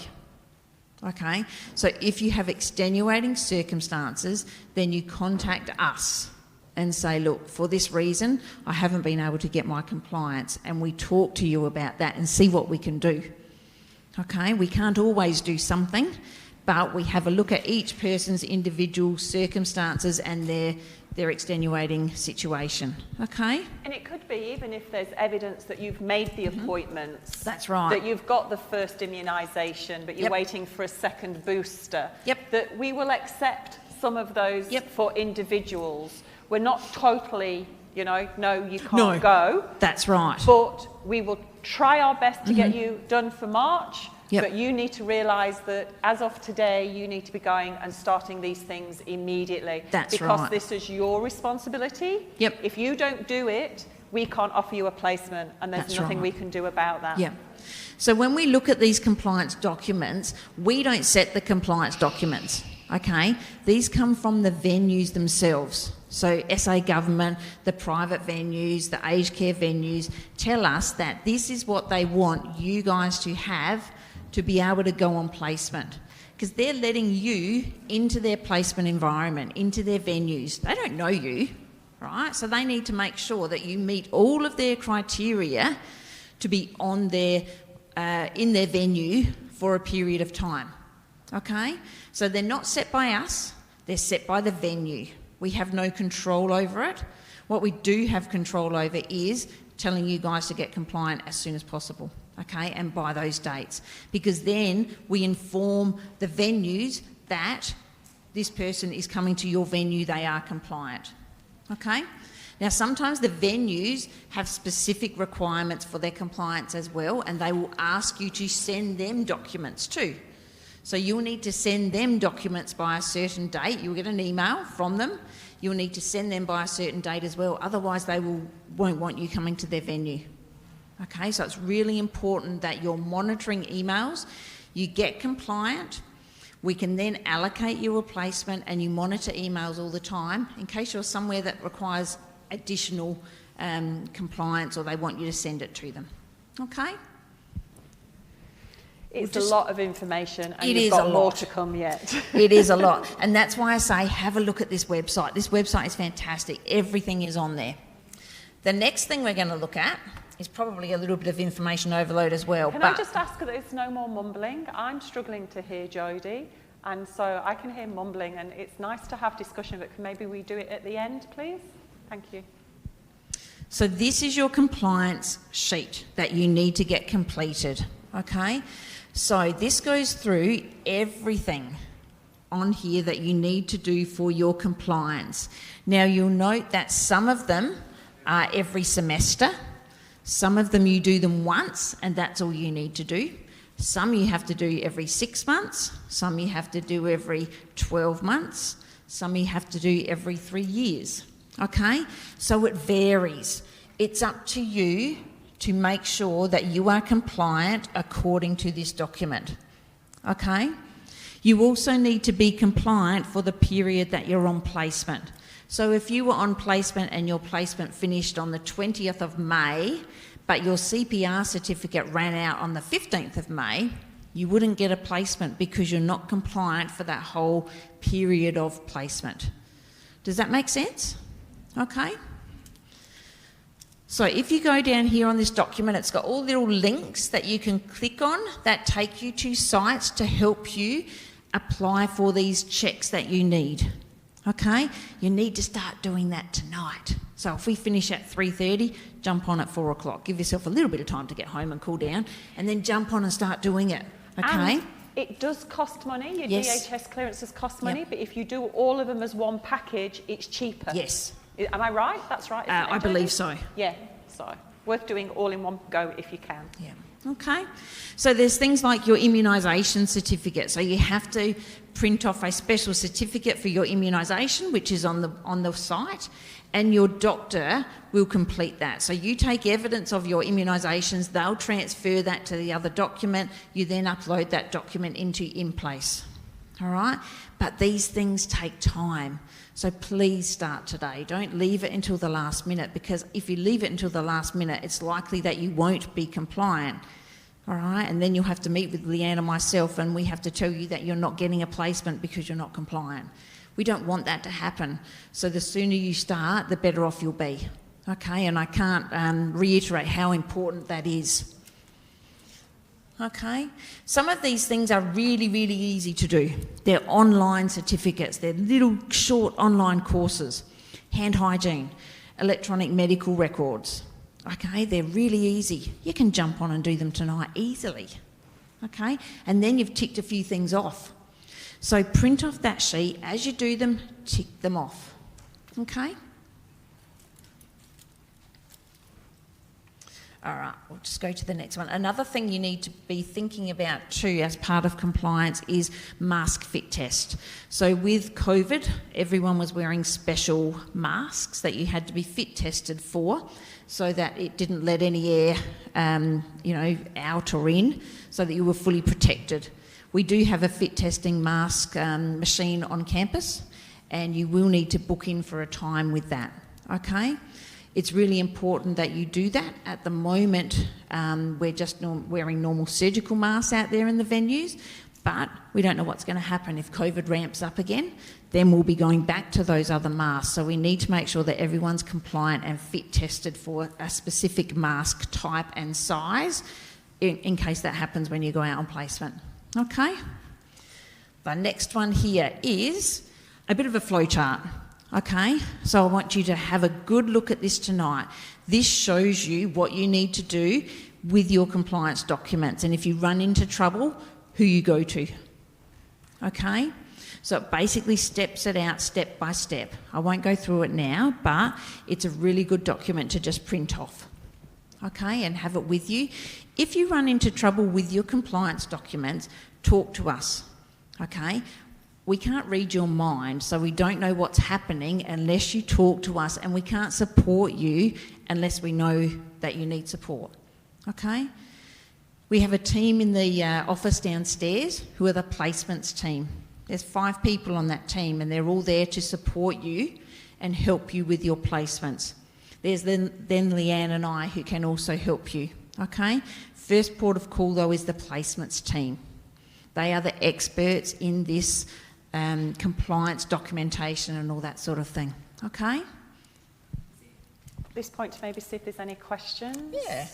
Okay, so if you have extenuating circumstances, then you contact us and say, look, for this reason, I haven't been able to get my compliance, and we talk to you about that and see what we can do. Okay, we can't always do something, but we have a look at each person's individual circumstances and their extenuating situation. Okay? And it could be, even if there's evidence that you've made the appointments. That's right. That you've got the first immunisation, but you're waiting for a second booster. That we will accept some of those for individuals. We're not totally, no, you can't go. That's right. But we will try our best to get you done for March. But you need to realise that as of today, you need to be going and starting these things immediately. That's right. Because this is your responsibility. If you don't do it, we can't offer you a placement, and there's nothing we can do about that. So when we look at these compliance documents, we don't set the compliance documents. Okay? These come from the venues themselves. So SA government, the private venues, the aged care venues tell us that this is what they want you guys to have to be able to go on placement, because they're letting you into their placement environment, into their venues. They don't know you, right? So they need to make sure that you meet all of their criteria to be on their in their venue for a period of time. Okay? So they're not set by us, they're set by the venue. We have no control over it. What we do have control over is telling you guys to get compliant as soon as possible, okay, and by those dates, because then we inform the venues that this person is coming to your venue, they are compliant, okay? Now, sometimes the venues have specific requirements for their compliance as well, and they will ask you to send them documents too. So you'll need to send them documents by a certain date. You'll get an email from them. You'll need to send them by a certain date as well. Otherwise, they won't want you coming to their venue. Okay, so it's really important that you're monitoring emails. You get compliant. We can then allocate you a placement, and you monitor emails all the time in case you're somewhere that requires additional compliance, or they want you to send it to them. Okay? It's a lot of information, and you've got more to come yet. It is a lot. And that's why I say have a look at this website. This website is fantastic. Everything is on there. The next thing we're going to look at is probably a little bit of information overload as well. Can I just ask that there's no more mumbling? I'm struggling to hear Jodie, and so I can hear mumbling, and it's nice to have discussion, but can maybe we do it at the end, please? Thank you. So this is your compliance sheet that you need to get completed, okay? So this goes through everything on here that you need to do for your compliance. Now, you'll note that some of them are every semester. Some of them you do them once, and that's all you need to do. Some you have to do every 6 months. Some you have to do every 12 months. Some you have to do every 3 years. Okay? So it varies. It's up to you to make sure that you are compliant according to this document. Okay? You also need to be compliant for the period that you're on placement. So if you were on placement and your placement finished on the 20th of May, but your CPR certificate ran out on the 15th of May, you wouldn't get a placement because you're not compliant for that whole period of placement. Does that make sense? Okay. So if you go down here on this document, it's got all little links that you can click on that take you to sites to help you apply for these checks that you need. Okay? You need to start doing that tonight. So if we finish at 3:30, jump on at 4 o'clock. Give yourself a little bit of time to get home and cool down, and then jump on and start doing it. Okay? And it does cost money. Your DHS clearances cost money, but if you do all of them as one package, it's cheaper. Yes. Am I right? That's right. I believe so. Yeah. So worth doing all in one go if you can. Yeah. Okay. So there's things like your immunisation certificate. So you have to print off a special certificate for your immunisation, which is on the site, and your doctor will complete that. So you take evidence of your immunisations, they'll transfer that to the other document, you then upload that document into InPlace. All right? But these things take time. So please start today. Don't leave it until the last minute, because if you leave it until the last minute, it's likely that you won't be compliant. All right? And then you'll have to meet with Leanne and myself, and we have to tell you that you're not getting a placement because you're not compliant. We don't want that to happen. So the sooner you start, the better off you'll be. Okay? And I can't reiterate how important that is. Okay? Some of these things are really, really easy to do. They're online certificates. They're little short online courses. Hand hygiene, electronic medical records. Okay? They're really easy. You can jump on and do them tonight easily. Okay? And then you've ticked a few things off. So print off that sheet. As you do them, tick them off. Okay? All right, we'll just go to the next one. Another thing you need to be thinking about too as part of compliance is mask fit test. So with COVID, everyone was wearing special masks that you had to be fit tested for, so that it didn't let any air, out or in, so that you were fully protected. We do have a fit testing mask machine on campus, and you will need to book in for a time with that, okay? It's really important that you do that. At the moment, we're just wearing normal surgical masks out there in the venues, but we don't know what's going to happen if COVID ramps up again. Then we'll be going back to those other masks. So we need to make sure that everyone's compliant and fit tested for a specific mask type and size in case that happens when you go out on placement. Okay? The next one here is a bit of a flow chart. Okay, so I want you to have a good look at this tonight. This shows you what you need to do with your compliance documents, and if you run into trouble, who you go to. Okay, so it basically steps it out step by step. I won't go through it now, but it's a really good document to just print off. Okay, and have it with you. If you run into trouble with your compliance documents, talk to us. Okay. We can't read your mind, so we don't know what's happening unless you talk to us, and we can't support you unless we know that you need support. Okay? We have a team in the office downstairs who are the placements team. There's 5 people on that team, and they're all there to support you and help you with your placements. There's then Leanne and I who can also help you. Okay? First port of call, though, is the placements team. They are the experts in this compliance documentation and all that sort of thing. Okay? At this point, to maybe see if there's any questions. Yeah.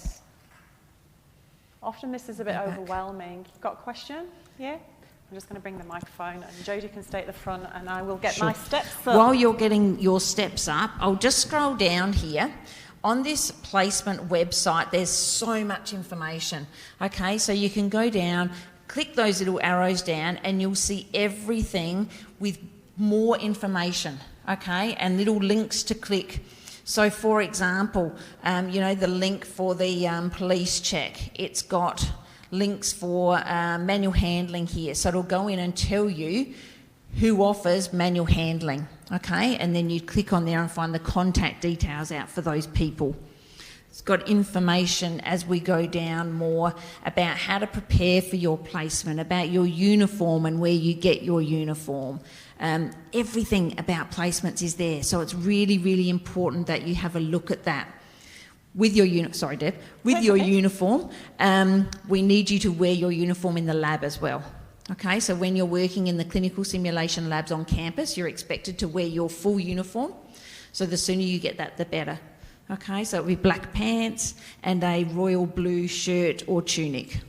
Often this is a bit overwhelming. You've got a question? Yeah? I'm just going to bring the microphone, and Jodie can stay at the front, and I will get my steps up. While you're getting your steps up, I'll just scroll down here. On this placement website, there's so much information. Okay, so you can go down, click those little arrows down, and you'll see everything with more information, okay, and little links to click. So, for example, the link for the police check, it's got links for manual handling here. So it'll go in and tell you who offers manual handling, okay, and then you click on there and find the contact details out for those people. It's got information as we go down more about how to prepare for your placement, about your uniform and where you get your uniform. Everything about placements is there, so it's really, really important that you have a look at that. With your uniform, we need you to wear your uniform in the lab as well. Okay, so when you're working in the clinical simulation labs on campus, you're expected to wear your full uniform. So the sooner you get that, the better. Okay, so it'll be black pants and a royal blue shirt or tunic.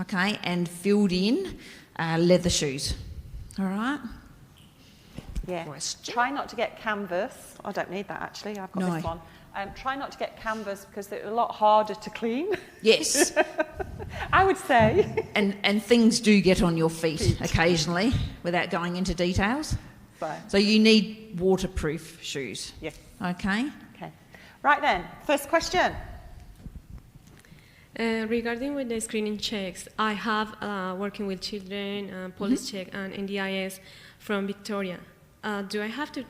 Okay, and filled in leather shoes. All right? Yeah. Question? Try not to get canvas. I don't need that actually. I've got this one. Try not to get canvas because they're a lot harder to clean. Yes. I would say. And things do get on your feet occasionally without going into details. So you need waterproof shoes. Yes. Okay? Okay. Right then, first question. Regarding with the screening checks, I have working with children, police check and NDIS from Victoria. Do I have to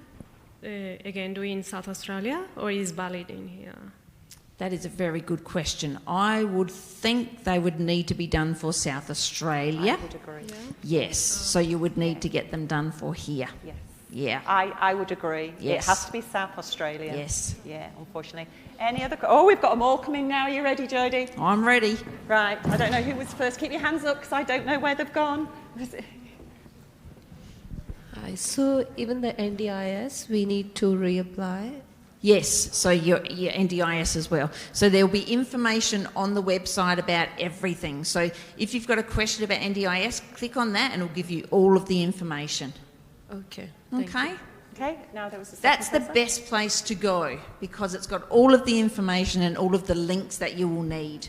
again do it in South Australia or is valid in here? That is a very good question. I would think they would need to be done for South Australia. I would agree. Yes, so you would need to get them done for here. Yes. Yeah. I would agree. Yes. It has to be South Australia. Yes. Yeah, unfortunately. Any other... Oh, we've got them all coming now. Are you ready, Jodie? I'm ready. Right. I don't know who was first. Keep your hands up because I don't know where they've gone. So even the NDIS, we need to reapply? Yes, so your NDIS as well. So there'll be information on the website about everything. So if you've got a question about NDIS, click on that and it'll give you all of the information. Okay. Thank Okay? you. Okay, now there was a second That's the person. best place to go because it's got all of the information and all of the links that you will need.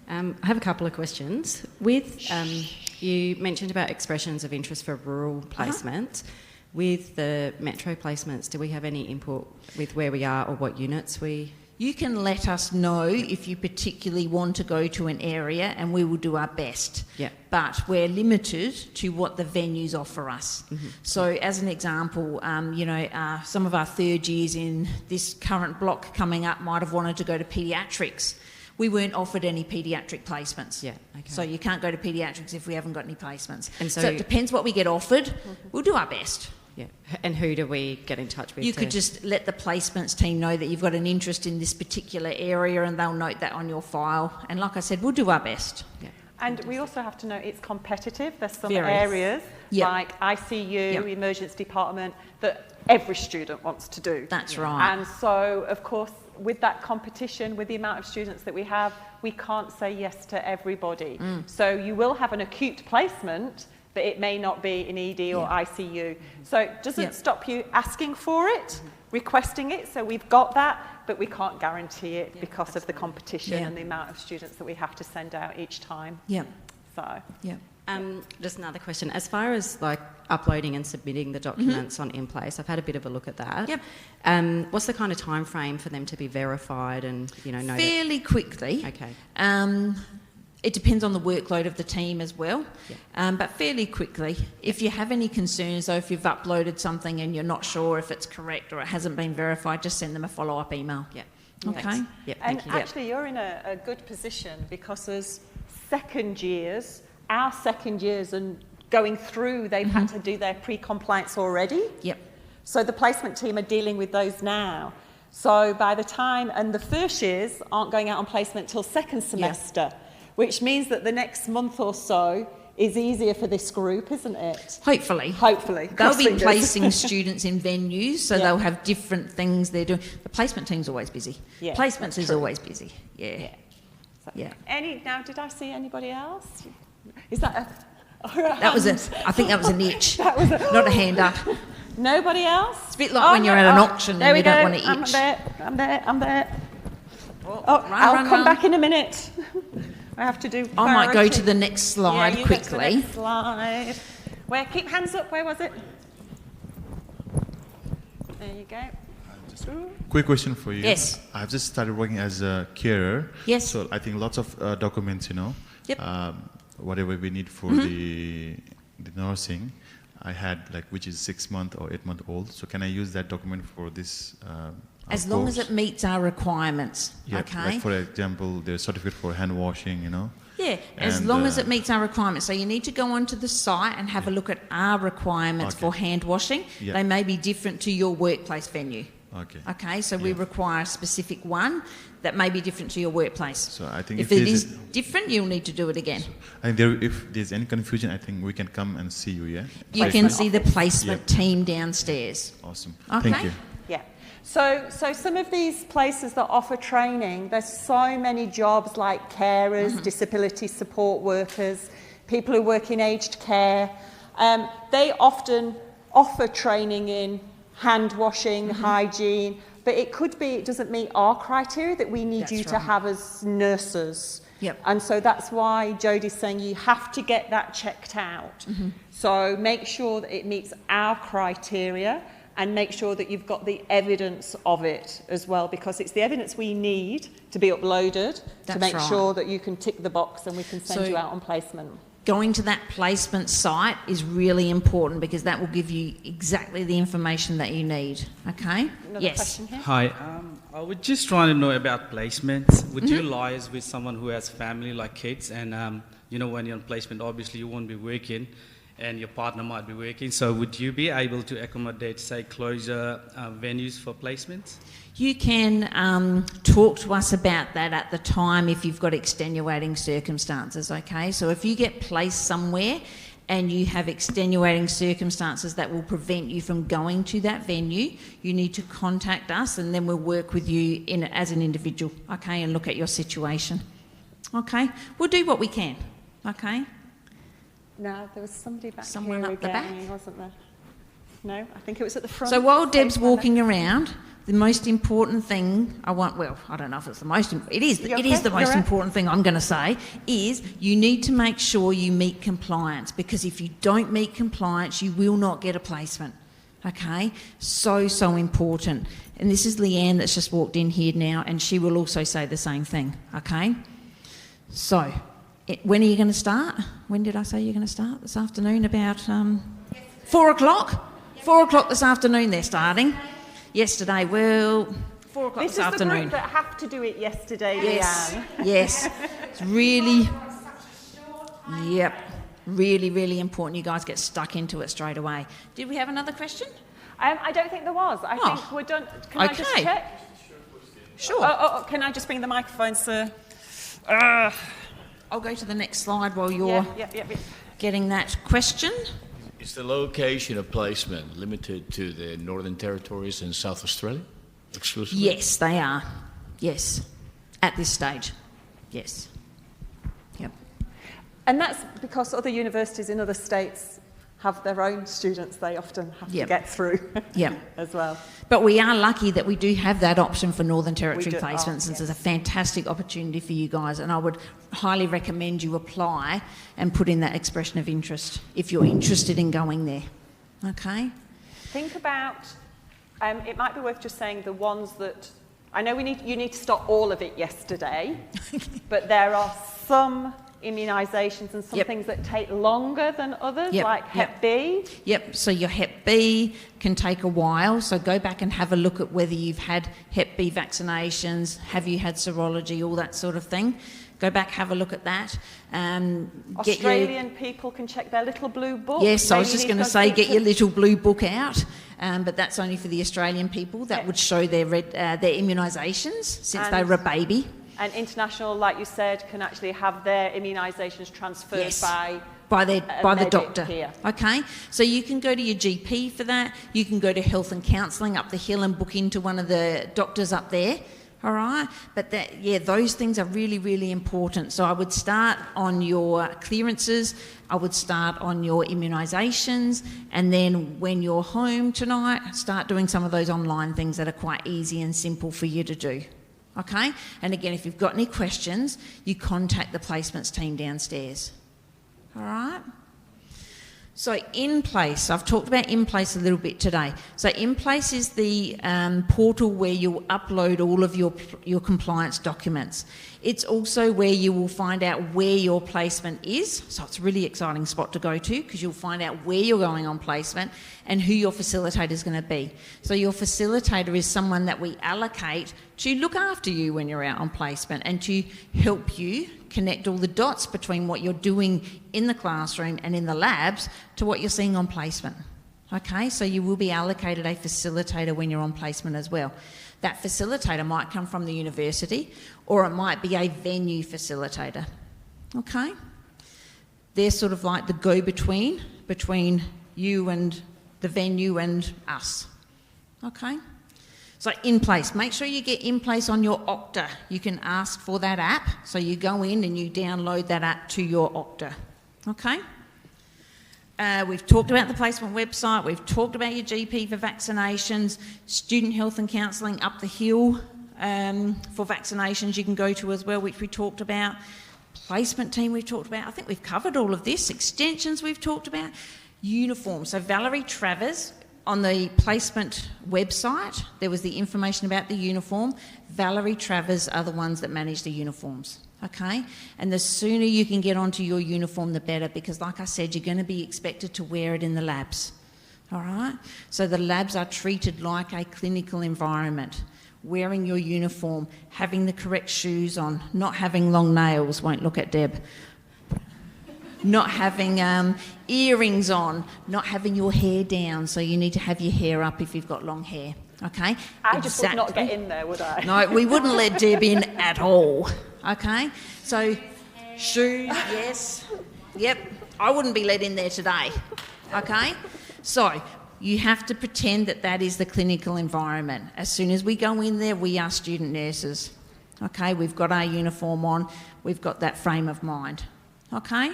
I have a couple of questions. With you mentioned about expressions of interest for rural placement. With the metro placements, do we have any input with where we are or what units we... You can let us know if you particularly want to go to an area and we will do our best. Yeah. But we're limited to what the venues offer us. So as an example, some of our third years in this current block coming up might have wanted to go to paediatrics. We weren't offered any paediatric placements. Yeah, okay. So you can't go to paediatrics if we haven't got any placements. And so so- it depends what we get offered. We'll do our best. Yeah. And who do we get in touch with? You could just let the placements team know that you've got an interest in this particular area and they'll note that on your file. And like I said, we'll do our best. Yeah. And we also have to know it's competitive. There's some Very. areas Yep. like ICU, Yep. emergency department, that every student wants to do. That's right. And so, of course, with that competition, with the amount of students that we have, we can't say yes to everybody. So you will have an acute placement, but it may not be in ED or ICU. So it doesn't Yep. stop you asking for it, requesting it, so we've got that, but we can't guarantee it because of the competition Yeah. and the amount of students that we have to send out each time. Yeah. So, Yeah. Just another question. As far as like uploading and submitting the documents on InPlace, I've had a bit of a look at that. Yep. What's the kind of time frame for them to be verified and know that... Fairly quickly. Okay. It depends on the workload of the team as well, but fairly quickly. If you have any concerns, though, if you've uploaded something and you're not sure if it's correct or it hasn't been verified, just send them a follow-up email. Yeah. Okay. Thanks. Yep, and thank you. actually you're in a good position because as second years, our second years and going through, they've had to do their pre-compliance already. Yep. So the placement team are dealing with those now. So by the time, and the first years aren't going out on placement till second semester, which means that the next month or so is easier for this group, isn't it? Hopefully. Hopefully. They'll Cross be fingers. placing students in venues, so Yeah. they'll have different things they're doing. The placement team's always busy. Yeah, Placements that's is true. always busy. Yeah. So, Yeah. Now, did I see anybody else? Is that a... That was I think that was an itch, not a hand up. Nobody else? It's a bit like when you're at an auction there and we you don't go. want to itch. I'm there. Oh, I'll run, come run. back in a minute. I have to do I might go priority. to the next slide yeah, you go to the quickly. next slide. Keep hands up, where was it? There you go. Quick question for you. Yes. I've just started working as a carer. Yes. So I think lots of documents, Yep. whatever we need for the nursing, I had which is 6 month or 8 month old. So can I use that document for this? As long as it meets our requirements, Yeah. okay? Like for example, the certificate for hand washing, Yeah, as And, long as it meets our requirements. So you need to go onto the site and have a look at our requirements Okay. for hand washing. Yeah. They may be different to your workplace venue. Okay. Okay, so we Yeah. require a specific one that may be different to your workplace. So I think if if it there's is different, you'll need to do it again. And if there's any confusion, I think we can come and see you, yeah? You Right. can see the placement Yep. team downstairs. Awesome. Okay. Thank you. Yeah. So some of these places that offer training, there's so many jobs like carers, disability support workers, people who work in aged care. They often offer training in hand washing, hygiene, but it doesn't meet our criteria that we need That's you to right. have as nurses. Yep. And so that's why Jodie's saying you have to get that checked out. So make sure that it meets our criteria and make sure that you've got the evidence of it as well, because it's the evidence we need to be uploaded to make sure that you can tick the box and we can send you out on placement. Going to that placement site is really important because that will give you exactly the information that you need. Okay? Another question here. Hi, I was just trying to know about placements. Would you liaise with someone who has family like kids and you know, when you're on placement, obviously you won't be working and your partner might be working. So would you be able to accommodate, say, closer venues for placements? You can talk to us about that at the time if you've got extenuating circumstances, okay? So if you get placed somewhere and you have extenuating circumstances that will prevent you from going to that venue, you need to contact us and then we'll work with you as an individual, okay, and look at your situation. Okay? We'll do what we can, okay? No, there was somebody back Someone here up the again, back? wasn't there? No, I think it was at the front. So while Deb's walking around, the most important thing I don't know if it's the most, it is the most important thing I'm going to say, is you need to make sure you meet compliance, because if you don't meet compliance, you will not get a placement. Okay? So important. And this is Leanne that's just walked in here now, and she will also say the same thing. Okay? So, when are you going to start? When did I say you're going to start? This afternoon, about 4 o'clock? 4 o'clock this afternoon they're starting. Yesterday, well, 4 o'clock this afternoon. This is the group that have to do it yesterday, Yes, Leanne. yes. It's really, really important you guys get stuck into it straight away. Did we have another question? I don't think there was. I think we're done. Can I just check? Sure. Can I just bring the microphone, sir? I'll go to the next slide while you're getting that question. Is the location of placement limited to the Northern Territories and South Australia exclusively? Yes, they are. Yes. At this stage. Yes. Yep. And that's because other universities in other states have their own students they often have to get through as well. But we are lucky that we do have that option for Northern Territory placements, and it's a fantastic opportunity for you guys, and I would highly recommend you apply and put in that expression of interest if you're interested in going there. Okay? Think about, it might be worth just saying the ones that, I know you need to start all of it yesterday, but there are some immunisations and some things that take longer than others, like Hep B. Yep, so your Hep B can take a while, so go back and have a look at whether you've had Hep B vaccinations, have you had serology, all that sort of thing. Go back, have a look at that. Australian people can check their little blue book. Yes, I was just going to say, get your little blue book out, but that's only for the Australian people. That would show their immunisations since they were a baby. And international, like you said, can actually have their immunisations transferred by the doctor. Here. Okay, so you can go to your GP for that. You can go to health and counselling up the hill and book into one of the doctors up there. All right, but those things are really, really important. So I would start on your clearances. I would start on your immunisations, and then when you're home tonight, start doing some of those online things that are quite easy and simple for you to do. Okay? And again, if you've got any questions, you contact the placements team downstairs. All right? So In Place, I've talked about In Place a little bit today. So In Place is the portal where you'll upload all of your compliance documents. It's also where you will find out where your placement is. So it's a really exciting spot to go to because you'll find out where you're going on placement and who your facilitator is going to be. So your facilitator is someone that we allocate to look after you when you're out on placement and to help you connect all the dots between what you're doing in the classroom and in the labs to what you're seeing on placement. Okay, so you will be allocated a facilitator when you're on placement as well. That facilitator might come from the university or it might be a venue facilitator. Okay? They're sort of like the go-between between you and the venue and us. Okay? So In Place, make sure you get In Place on your Okta. You can ask for that app. So you go in and you download that app to your Okta. Okay? We've talked about the placement website. We've talked about your GP for vaccinations, student health and counselling up the hill for vaccinations you can go to as well, which we talked about. Placement team we've talked about. I think we've covered all of this. Extensions we've talked about. Uniforms. So Valerie Travers on the placement website, there was the information about the uniform. Valerie Travers are the ones that manage the uniforms, okay? And the sooner you can get onto your uniform, the better, because like I said, you're going to be expected to wear it in the labs, all right? So the labs are treated like a clinical environment. Wearing your uniform, having the correct shoes on, not having long nails, won't look at Deb, not having earrings on, not having your hair down, so you need to have your hair up if you've got long hair, okay? I just would not get in there, would I? No, we wouldn't let Deb in at all, okay? So, shoes, yes, yep, I wouldn't be let in there today, okay? So, you have to pretend that that is the clinical environment. As soon as we go in there, we are student nurses, okay? We've got our uniform on, we've got that frame of mind, okay?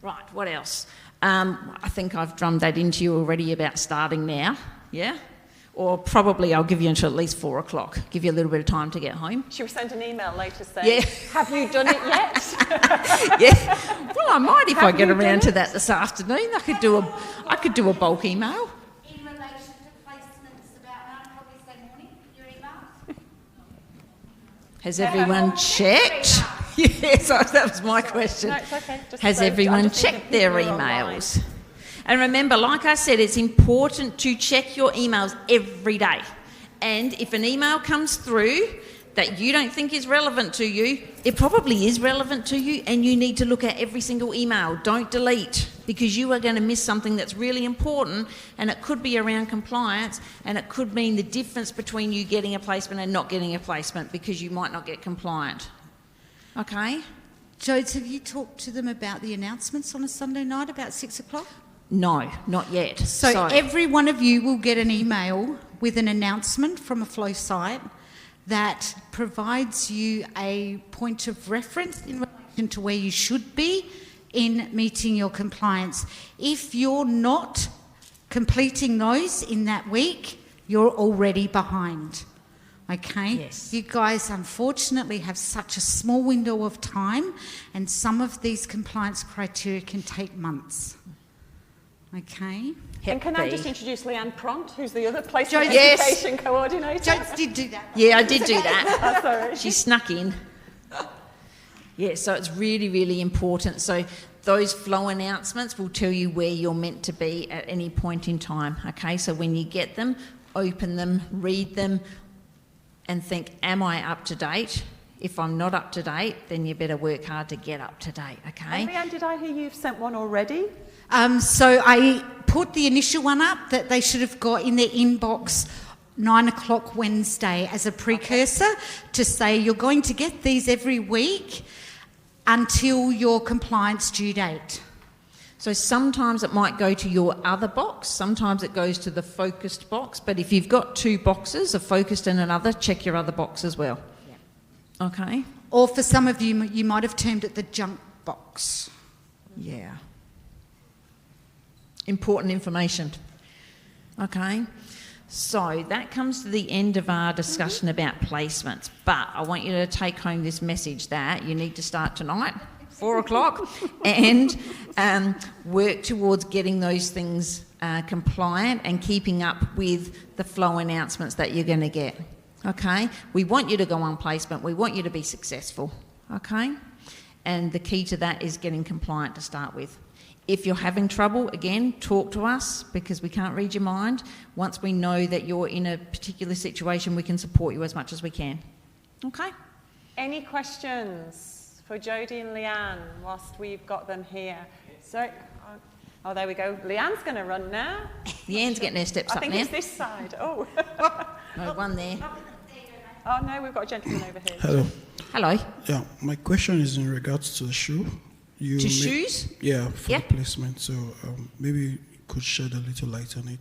Right, what else? I think I've drummed that into you already about starting now, yeah? Or probably I'll give you until at least 4 o'clock, give you a little bit of time to get home. Should we send an email later saying, Yeah. have you done it yet? Yeah, well, I might if I Have get you around done to it? that this afternoon. I could do a bulk email. In relation to placements about 9 o'clock yesterday morning, your email? Has everyone checked? Yes, that was my question. No, it's okay. Has everyone checked their emails? And remember, like I said, it's important to check your emails every day. And if an email comes through that you don't think is relevant to you, it probably is relevant to you, and you need to look at every single email. Don't delete, because you are going to miss something that's really important, and it could be around compliance, and it could mean the difference between you getting a placement and not getting a placement, because you might not get compliant. Okay? Jodes, have you talked to them about the announcements on a Sunday night about 6 o'clock? No, not yet. So every one of you will get an email with an announcement from a flow site that provides you a point of reference in relation to where you should be in meeting your compliance. If you're not completing those in that week, you're already behind. Okay? Yes. You guys unfortunately have such a small window of time, and some of these compliance criteria can take months. Okay? And can I just introduce Leanne Pront, who's the other placement Jodes, education coordinator? Jodes did do that. Yeah, I did do that. Oh, sorry. She snuck in. Yeah, so it's really, really important. So those flow announcements will tell you where you're meant to be at any point in time, okay? So when you get them, open them, read them, and think, am I up to date? If I'm not up to date, then you better work hard to get up to date, okay? And Leanne, did I hear you've sent one already? So I put the initial one up that they should have got in their inbox 9 o'clock Wednesday as a precursor to say you're going to get these every week until your compliance due date. So sometimes it might go to your other box, sometimes it goes to the focused box, but if you've got 2 boxes, a focused and another, check your other box as well. Yeah. Okay? Or for some of you, you might have termed it the junk box. Yeah. Important information. Okay? So that comes to the end of our discussion about placements, but I want you to take home this message that you need to start tonight, 4 o'clock, and work towards getting those things compliant and keeping up with the flow announcements that you're going to get. Okay? We want you to go on placement. We want you to be successful. Okay? And the key to that is getting compliant to start with. If you're having trouble, again, talk to us, because we can't read your mind. Once we know that you're in a particular situation, we can support you as much as we can. Okay? Any questions for Jodie and Leanne whilst we've got them here? So, oh, there we go. Leanne's going to run now. Leanne's getting her steps I up think now. it's this side. Oh. No, one there. Oh, no, we've got a gentleman over here. Hello. Hello. Yeah, my question is in regards to the shoe. Shoes? Yeah, for the placement. So maybe you could shed a little light on it.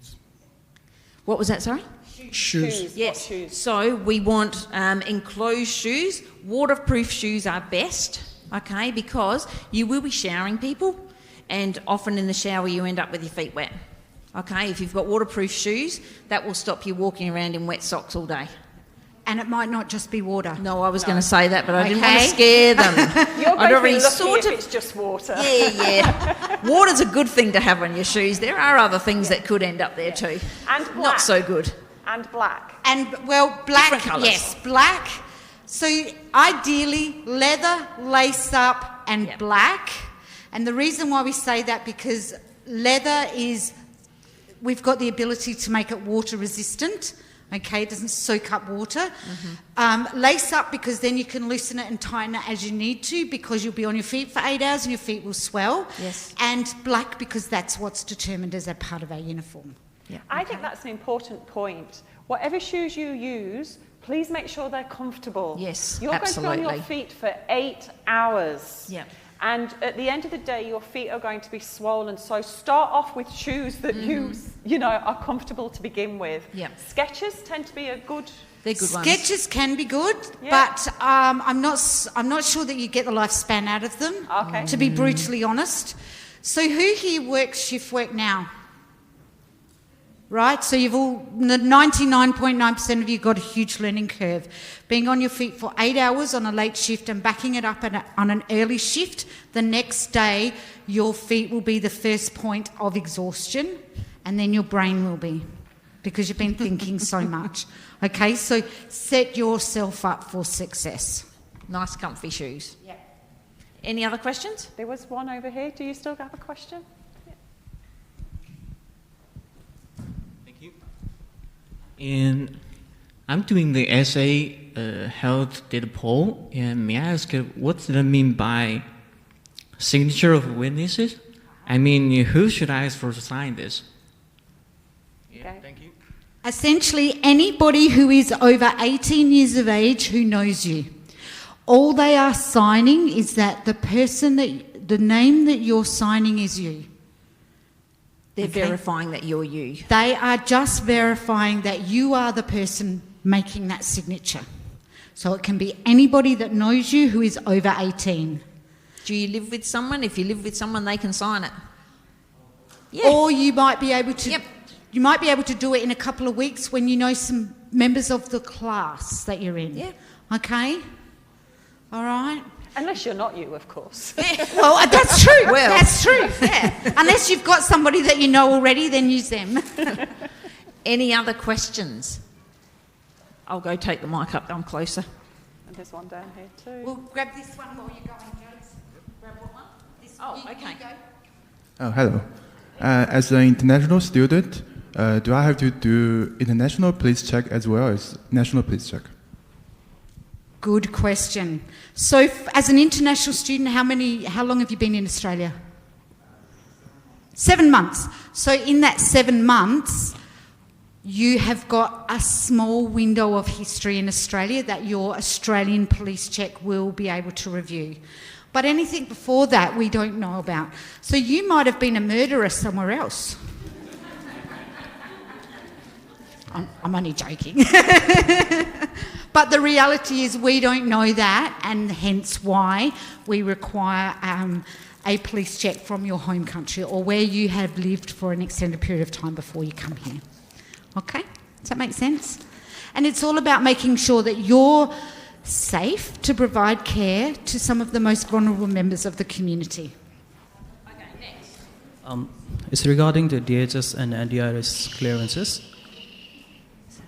What was that, sorry? Shoes. Yes. Shoes? So we want enclosed shoes. Waterproof shoes are best, okay, because you will be showering people, and often in the shower you end up with your feet wet. Okay, if you've got waterproof shoes, that will stop you walking around in wet socks all day. and it might not just be water. No, I was going to say that, but I didn't want to Okay. scare them. You're going to be lucky sort if of. it's just water. Yeah. Water's a good thing to have on your shoes. There are other things that could end up there too. And black. Not so good. And black. And, well, black, Different colours. yes, black. So ideally, leather, lace up, and black. And the reason why we say that, because leather is, we've got the ability to make it water resistant. Okay, it doesn't soak up water. Lace up, because then you can loosen it and tighten it as you need to, because you'll be on your feet for 8 hours and your feet will swell. Yes. And black, because that's what's determined as a part of our uniform. Yeah. I think that's an important point. Whatever shoes you use, please make sure they're comfortable. Yes, You're absolutely. going to be on your feet for 8 hours. Yeah. And at the end of the day, your feet are going to be swollen. So start off with shoes that you know, are comfortable to begin with. Yeah. Skechers tend to be a good. They're good ones. Skechers can be good, Yeah. but I'm not sure that you get the lifespan out of them. Okay. To be brutally honest. So who here works shift work now? Right, so you've all 99.9% of you got a huge learning curve. Being on your feet for 8 hours on a late shift and backing it up on an early shift, the next day your feet will be the first point of exhaustion, and then your brain will be, because you've been thinking so much. Okay, so set yourself up for success. Nice comfy shoes. Yeah. Any other questions? There was one over here. Do you still have a question? And I'm doing the SA health data poll, and may I ask what does that mean by signature of witnesses? I mean, who should I ask for to sign this? Okay. Thank you. Essentially, anybody who is over 18 years of age who knows you. All they are signing is that the name that you're signing is you. They're Okay. verifying that you're you. They are just verifying that you are the person making that signature. So it can be anybody that knows you who is over 18. Do you live with someone? If you live with someone, they can sign it. Yeah. Or you might be able to Yep. you might be able to do it in a couple of weeks when you know some members of the class that you're in. Yeah. Okay? All right? Unless you're not you, of course. Well, that's true. Well. That's true. Yeah. Unless you've got somebody that you know already, then use them. Any other questions? I'll go take the mic up. I'm closer. And there's one down here too. We'll grab this one while you're going, James. Grab what one? This, okay. go. Oh, hello. As an international student, do I have to do international police check as well as national police check? Good question. So, as an international student, how long have you been in Australia? 7 months. So, in that 7 months, you have got a small window of history in Australia that your Australian police check will be able to review. But anything before that, we don't know about. So, you might have been a murderer somewhere else. I'm only joking. But the reality is we don't know that, and hence why we require a police check from your home country or where you have lived for an extended period of time before you come here. Okay? Does that make sense? And it's all about making sure that you're safe to provide care to some of the most vulnerable members of the community. It's regarding the DHS and NDIS clearances.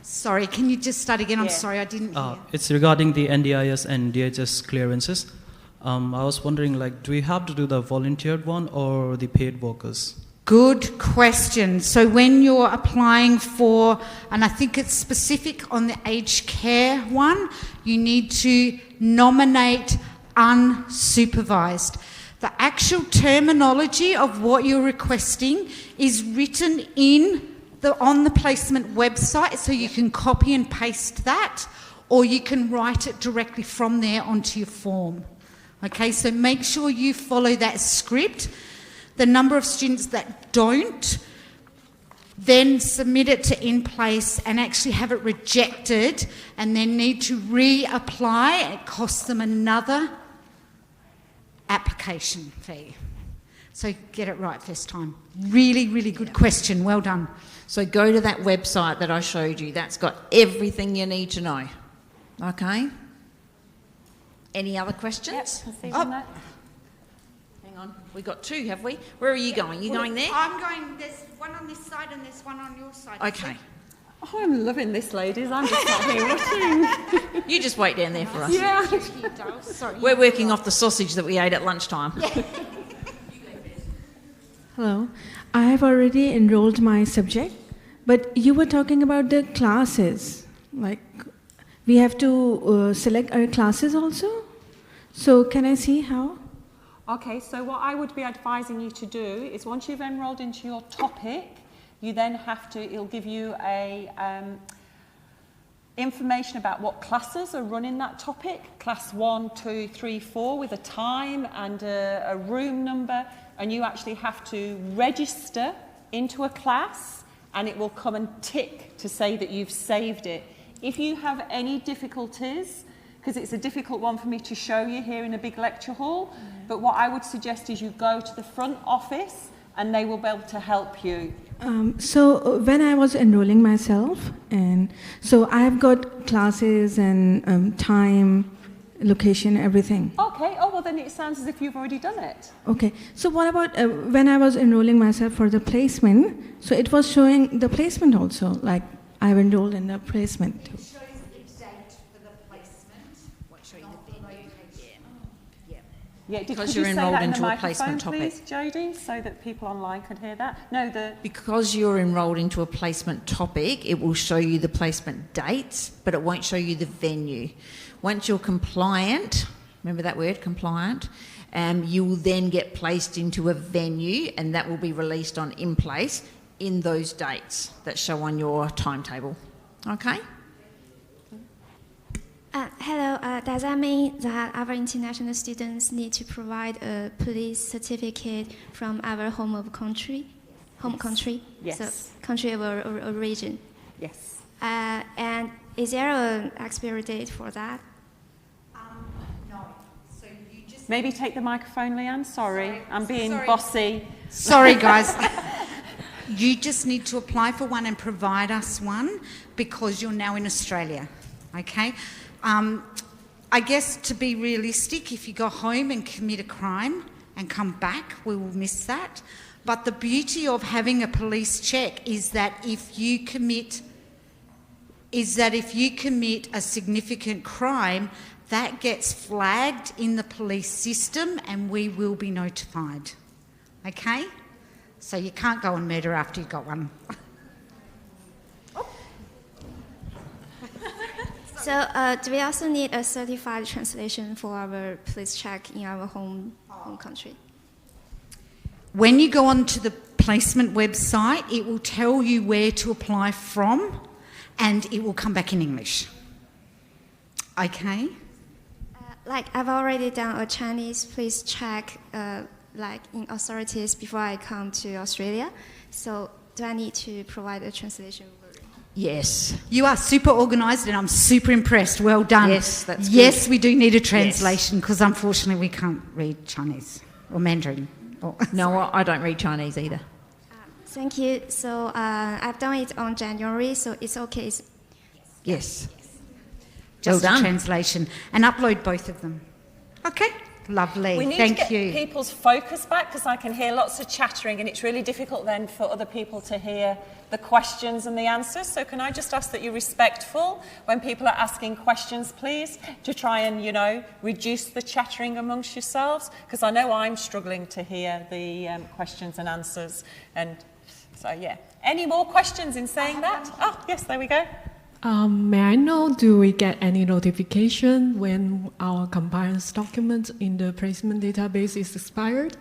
Sorry, can you just start again? I'm sorry, I didn't hear. It's regarding the NDIS and DHS clearances. I was wondering, do we have to do the volunteered one or the paid workers? Good question. So when you're applying for, and I think it's specific on the aged care one, you need to nominate unsupervised. The actual terminology of what you're requesting is written on the placement website, so you can copy and paste that, or you can write it directly from there onto your form. Okay, so make sure you follow that script. The number of students that don't then submit it to In Place and actually have it rejected and then need to reapply, it costs them another application fee. So get it right first time. Really, really good question. Well done. So go to that website that I showed you. That's got everything you need to know. Okay. Any other questions? Yep, Hang on. We've got two, have we? Where are you going? You going there? I'm going, there's one on this side and there's one on your side. Okay. Oh, I'm loving this, ladies. I'm just sat here watching. You just wait down there for us. Yeah. Sorry. We're working off the sausage that we ate at lunchtime. Hello. I have already enrolled my subject, but you were talking about the classes. Like, we have to select our classes also? So can I see how? Okay, so what I would be advising you to do is once you've enrolled into your topic, you then have to, it'll give you a information about what classes are running that topic, class 1, 2, 3, 4, with a time and a room number, and you actually have to register into a class, and it will come and tick to say that you've saved it. If you have any difficulties, because it's a difficult one for me to show you here in a big lecture hall, but what I would suggest is you go to the front office and they will be able to help you. So when I was enrolling myself, and so I've got classes and time, location, everything. Okay, oh well then it sounds as if you've already done it. Okay, so what about when I was enrolling myself for the placement, so it was showing the placement also, like I've enrolled in the placement. It shows the date for the placement. Won't show you the venue. Yeah, Because could you're you say enrolled that in into the a placement microphone, topic. please, Jodie, so that people online could hear that? No, Because you're enrolled into a placement topic, it will show you the placement dates, but it won't show you the venue. Once you're compliant, remember that word, compliant, you will then get placed into a venue, and that will be released on In Place in those dates that show on your timetable. Okay? Hello, does that mean that our international students need to provide a police certificate from our home country? Yes. So country of origin? Yes. And is there an expiry date for that? No. So you just... Maybe take the microphone, Leanne. Sorry. I'm being bossy. Sorry, guys. You just need to apply for one and provide us one because you're now in Australia, okay? I guess to be realistic, if you go home and commit a crime and come back, we will miss that. But the beauty of having a police check is that if you commit a significant crime, that gets flagged in the police system and we will be notified, okay? So you can't go and murder after you got one. So do we also need a certified translation for our police check in our home country? When you go onto the placement website, it will tell you where to apply from and it will come back in English. Okay? Like I've already done a Chinese police check like in authorities before I come to Australia. So do I need to provide a translation? Yes. You are super organised and I'm super impressed. Well done. Yes, that's good. Yes, we do need a translation because unfortunately we can't read Chinese or Mandarin. No, I don't read Chinese either. Thank you. So I've done it on January, so it's okay. Yes. Just Well a done. translation and upload both of them. Okay, lovely. We need Thank to get you. people's focus back because I can hear lots of chattering and it's really difficult then for other people to hear the questions and the answers. So can I just ask that you're respectful when people are asking questions, please, to try and, reduce the chattering amongst yourselves? Because I know I'm struggling to hear the questions and answers. And so, yeah. Any more questions in saying that? Oh, yes, there we go. May I know, do we get any notification when our compliance document in the placement database is expired?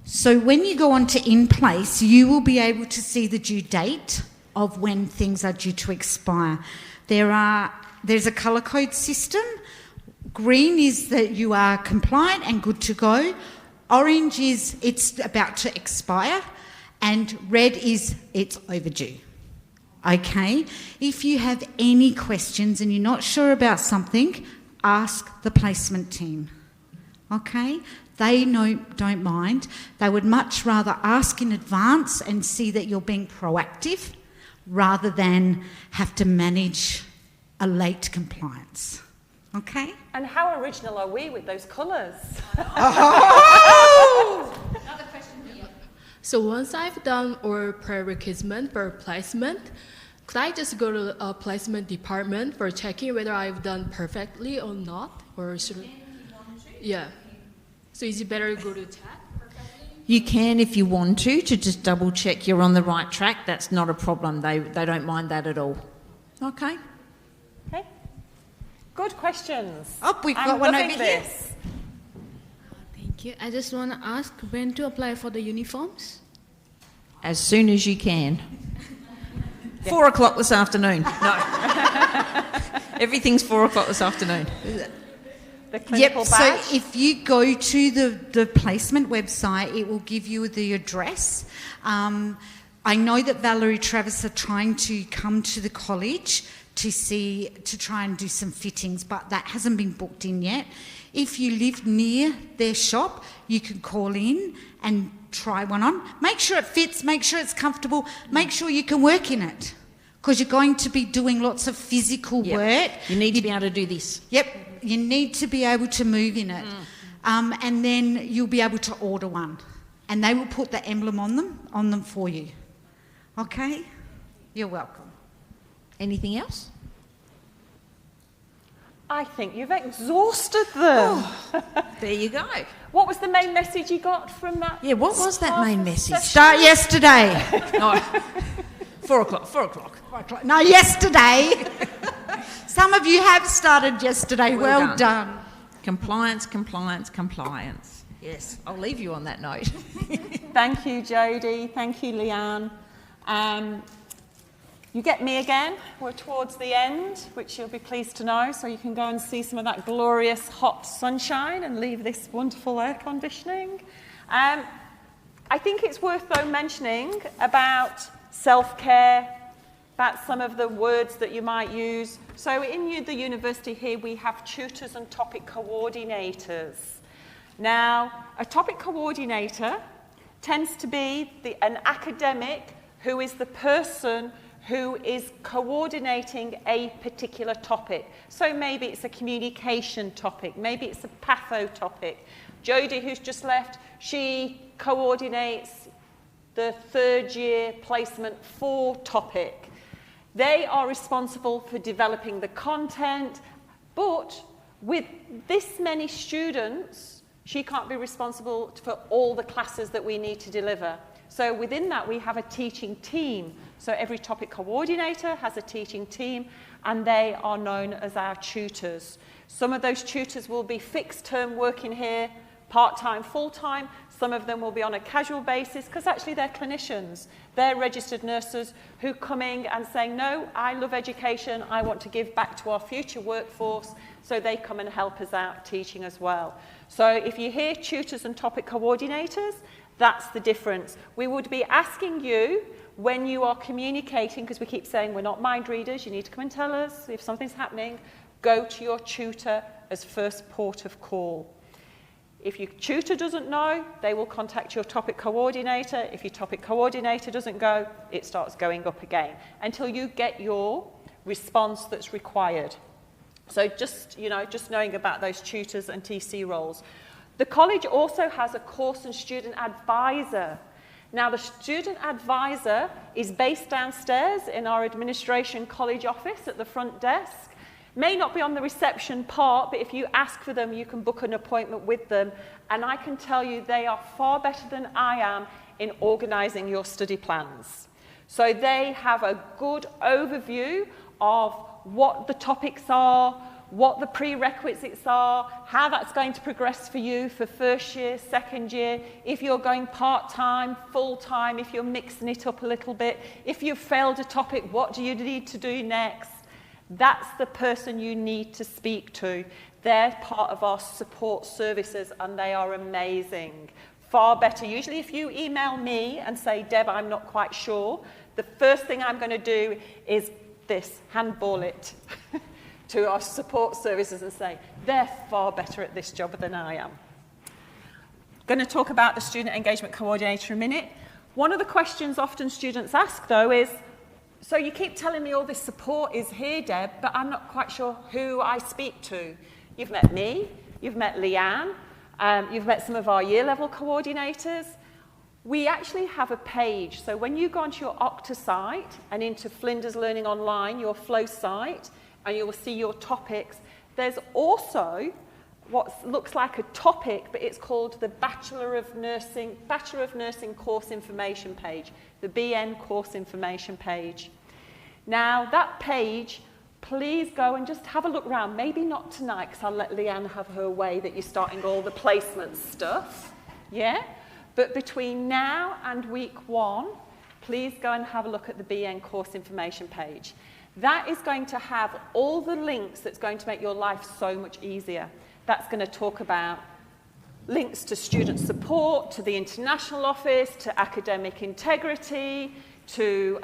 So when you go on to In Place, you will be able to see the due date of when things are due to expire. There's a colour code system. Green is that you are compliant and good to go. Orange is it's about to expire. And red is it's overdue. Okay? If you have any questions and you're not sure about something, ask the placement team. Okay? They don't mind. They would much rather ask in advance and see that you're being proactive rather than have to manage a late compliance. Okay? And how original are we with those colours? Another question here. So once I've done all prerequisite for placement, could I just go to a placement department for checking whether I've done perfectly or not? Or should I? Yeah. So is it better to go to TAT? You can, if you want to just double check you're on the right track. That's not a problem. They don't mind that at all. Okay. Okay. Good questions. Oh, we've got one over here. Thank you. I just want to ask when to apply for the uniforms? As soon as you can. 4 o'clock this afternoon. No. Everything's 4 o'clock this afternoon. Yep, so if you go to the placement website, it will give you the address. I know that Valerie Travis are trying to come to the college to try and do some fittings, but that hasn't been booked in yet. If you live near their shop, you can call in and try one on. Make sure it fits, make sure it's comfortable, make sure you can work in it, because you're going to be doing lots of physical work. You need to be able to do this. Yep, you need to be able to move in it. And then you'll be able to order one. And they will put the emblem on them for you. Okay? You're welcome. Anything else? I think you've exhausted them. There you go. What was the main message you got from that? Yeah, what was that main message? Start yesterday. No. 4 o'clock, 4 o'clock. 4 o'clock. No, yesterday. Some of you have started yesterday. Well done. Compliance, compliance, compliance. Yes, I'll leave you on that note. Thank you, Jodie. Thank you, Leanne. You get me again. We're towards the end, which you'll be pleased to know, so you can go and see some of that glorious hot sunshine and leave this wonderful air conditioning. I think it's worth, though, mentioning about self-care, about some of the words that you might use. So in the university here, we have tutors and topic coordinators. Now, a topic coordinator tends to be an academic who is the person who is coordinating a particular topic. So maybe it's a communication topic, maybe it's a patho topic. Jodie, who's just left, she coordinates the third year placement 4 topic. They are responsible for developing the content, but with this many students, she can't be responsible for all the classes that we need to deliver. So within that, we have a teaching team. So every topic coordinator has a teaching team, and they are known as our tutors. Some of those tutors will be fixed term working here, part-time, full-time. Some of them will be on a casual basis, because actually they're clinicians. They're registered nurses who coming and saying, no, I love education, I want to give back to our future workforce, so they come and help us out teaching as well. So if you hear tutors and topic coordinators, that's the difference. We would be asking you, when you are communicating, because we keep saying we're not mind readers, you need to come and tell us if something's happening, go to your tutor as first port of call. If your tutor doesn't know, they will contact your topic coordinator. If your topic coordinator doesn't go, it starts going up again until you get your response that's required. So just knowing about those tutors and TC roles. The college also has a course and student advisor. Now, the student advisor is based downstairs in our administration college office at the front desk. May not be on the reception part, but if you ask for them, you can book an appointment with them. And I can tell you they are far better than I am in organising your study plans. So they have a good overview of what the topics are, what the prerequisites are, how that's going to progress for you for first year, second year, if you're going part-time, full-time, if you're mixing it up a little bit, if you've failed a topic, what do you need to do next? That's the person you need to speak to. They're part of our support services, and they are amazing. Far better. Usually if you email me and say, Deb, I'm not quite sure, the first thing I'm going to do is this, handball it to our support services and say, they're far better at this job than I am. Going to talk about the student engagement coordinator in a minute. One of the questions often students ask, though, is, So you keep telling me all this support is here, Deb, but I'm not quite sure who I speak to. You've met me, you've met Leanne, you've met some of our year level coordinators. We actually have a page. So when you go onto your Okta site and into Flinders Learning Online, your Flow site, and you will see your topics, there's also what looks like a topic, but it's called the Bachelor of Nursing Course Information page, the BN Course Information page. Now, that page, please go and just have a look around. Maybe not tonight, because I'll let Leanne have her way that you're starting all the placement stuff. Yeah? But between now and week 1, please go and have a look at the BN Course Information page. That is going to have all the links that's going to make your life so much easier. That's going to talk about links to student support, to the international office, to academic integrity, to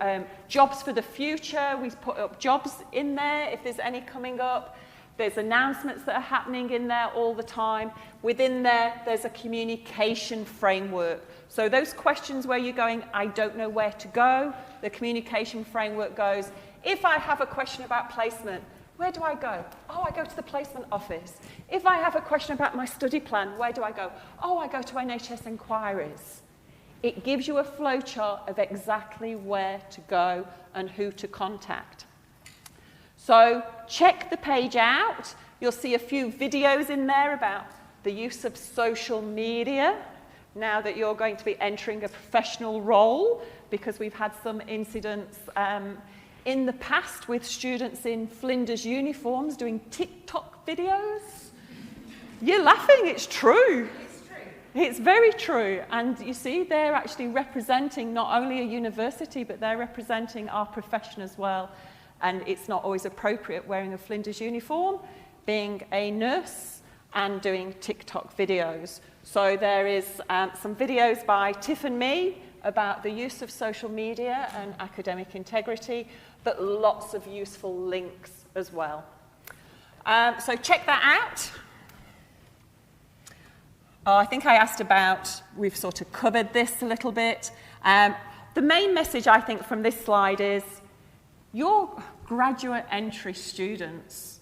jobs for the future. We've put up jobs in there if there's any coming up. There's announcements that are happening in there all the time. Within there, there's a communication framework. So those questions where you're going, I don't know where to go, the communication framework goes, if I have a question about placement, where do I go? Oh, I go to the placement office. If I have a question about my study plan, where do I go? Oh, I go to NHS Enquiries. It gives you a flowchart of exactly where to go and who to contact. So check the page out. You'll see a few videos in there about the use of social media now that you're going to be entering a professional role, because we've had some incidents in the past with students in Flinders uniforms doing TikTok videos. You're laughing, it's true. It's very true. And you see, they're actually representing not only a university, but they're representing our profession as well. And it's not always appropriate wearing a Flinders uniform, being a nurse and doing TikTok videos. So there is some videos by Tiff and me about the use of social media and academic integrity, but lots of useful links as well. So check that out. I think I asked about, we've sort of covered this a little bit. The main message, I think, from this slide is your graduate entry students,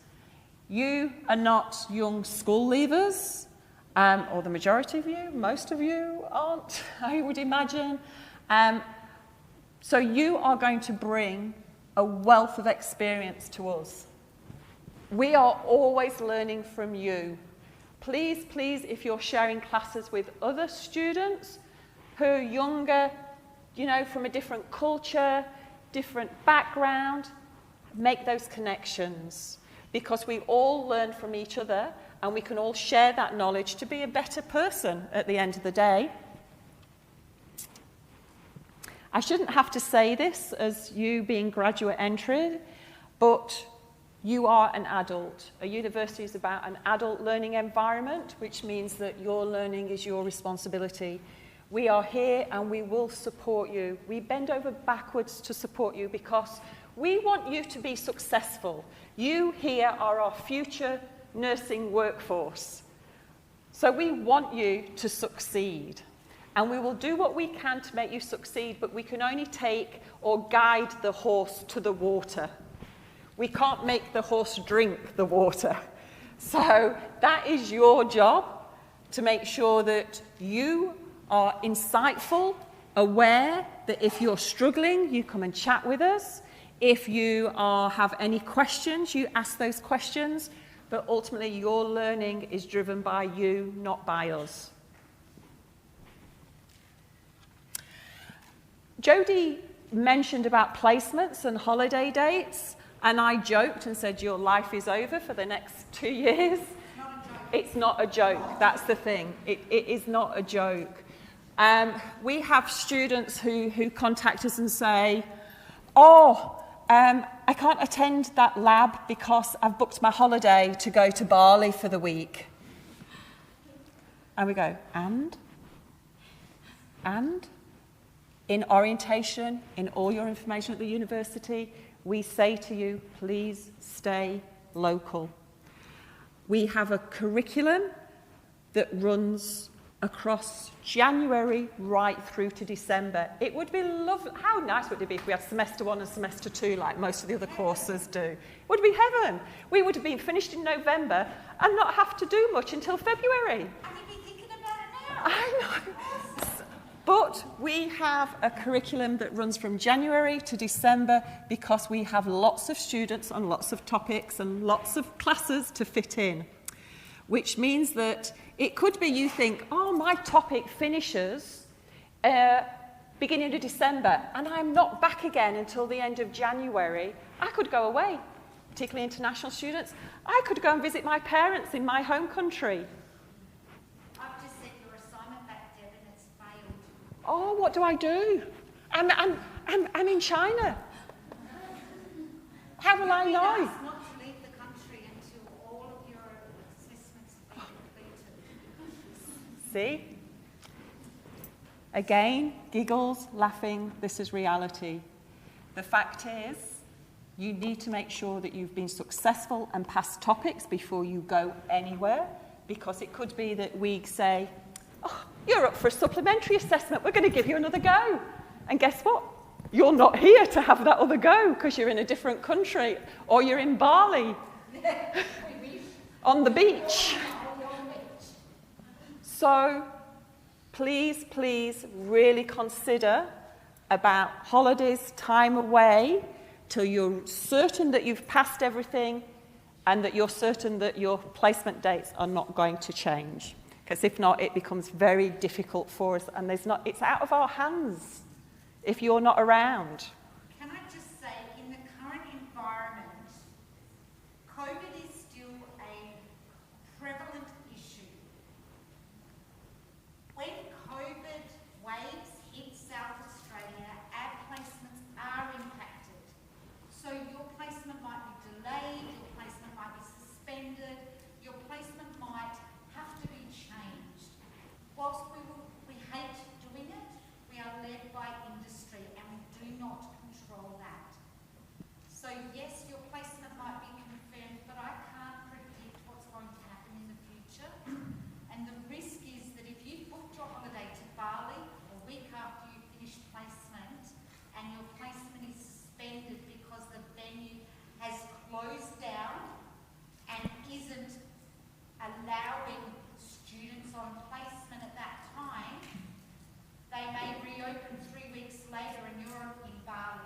you are not young school leavers, or the majority of you, most of you aren't, I would imagine. So you are going to bring a wealth of experience to us. We are always learning from you. Please, please, if you're sharing classes with other students who are younger, you know, from a different culture, different background, make those connections, because we all learn from each other and we can all share that knowledge to be a better person at the end of the day. I shouldn't have to say this as you being graduate entry, but you are an adult. A university is about an adult learning environment, which means that your learning is your responsibility. We are here and we will support you. We bend over backwards to support you because we want you to be successful. You here are our future nursing workforce. So we want you to succeed. And we will do what we can to make you succeed, but we can only take or guide the horse to the water. We can't make the horse drink the water. So that is your job, to make sure that you are insightful, aware that if you're struggling, you come and chat with us. If you have any questions, you ask those questions. But ultimately, your learning is driven by you, not by us. Jodie mentioned about placements and holiday dates, and I joked and said, your life is over for the next 2 years. It's not a joke, that's the thing. It is not a joke. We have students who contact us and say, I can't attend that lab because I've booked my holiday to go to Bali for the week. And we go, and? In orientation, in all your information at the university, we say to you, please stay local. We have a curriculum that runs across January right through to December. It would be lovely. How nice would it be if we had semester 1 and semester 2 like most of the other courses do? It would be heaven. We would have been finished in November and not have to do much until February. I know. But we have a curriculum that runs from January to December because we have lots of students and lots of topics and lots of classes to fit in, which means that it could be you think, oh, my topic finishes beginning of December and I'm not back again until the end of January. I could go away, particularly international students. I could go and visit my parents in my home country. Oh, what do I do? I'm in China. How will I know? Not to leave the country until all of your assessments have been completed. See? Again, giggles, laughing, this is reality. The fact is, you need to make sure that you've been successful and passed topics before you go anywhere, because it could be that we say, oh, you're up for a supplementary assessment, we're going to give you another go. And guess what? You're not here to have that other go because you're in a different country or you're in Bali on the beach. So please, please really consider about holidays, time away, till you're certain that you've passed everything and that you're certain that your placement dates are not going to change. Because if not, it becomes very difficult for us, and it's out of our hands if you're not around. Can I just say, in the current environment, COVID is still a prevalent issue. When COVID waves hit South Australia, our placements are impacted. So your placement might be delayed, your placement might be suspended, your placement might have to be changed. Whilst we hate doing it, we are led by industry and we do not control that. So yes, your placement might be confirmed, but I can't predict what's going to happen in the future. And the risk is that if you booked your holiday to Bali a week after you finish placement and your placement is suspended because the venue has closed down and isn't allowing students on placement at that time, they may reopen 3 weeks later and you're in Bali.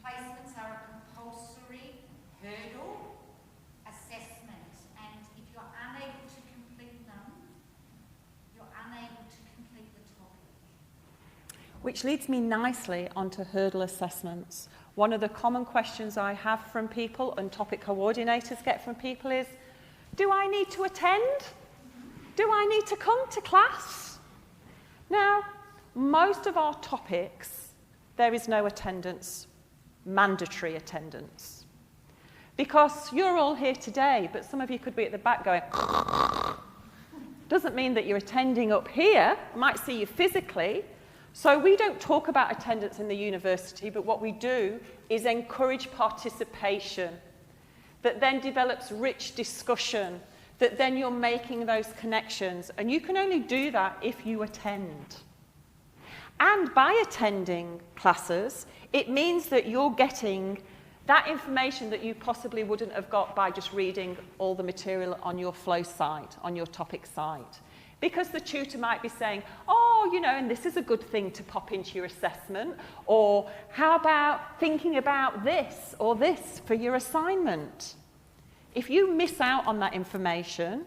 Placements are a compulsory hurdle assessment, and if you're unable to complete them, you're unable to complete the topic. Which leads me nicely onto hurdle assessments. One of the common questions I have from people and topic coordinators get from people is, do I need to attend? Do I need to come to class? Now, most of our topics, there is no attendance, mandatory attendance. Because you're all here today, but some of you could be at the back going, doesn't mean that you're attending up here. I might see you physically. So we don't talk about attendance in the university, but what we do is encourage participation that then develops rich discussion, that then you're making those connections. And you can only do that if you attend. And by attending classes, it means that you're getting that information that you possibly wouldn't have got by just reading all the material on your flow site, on your topic site. Because the tutor might be saying, oh, you know, and this is a good thing to pop into your assessment, or how about thinking about this or this for your assignment? If you miss out on that information,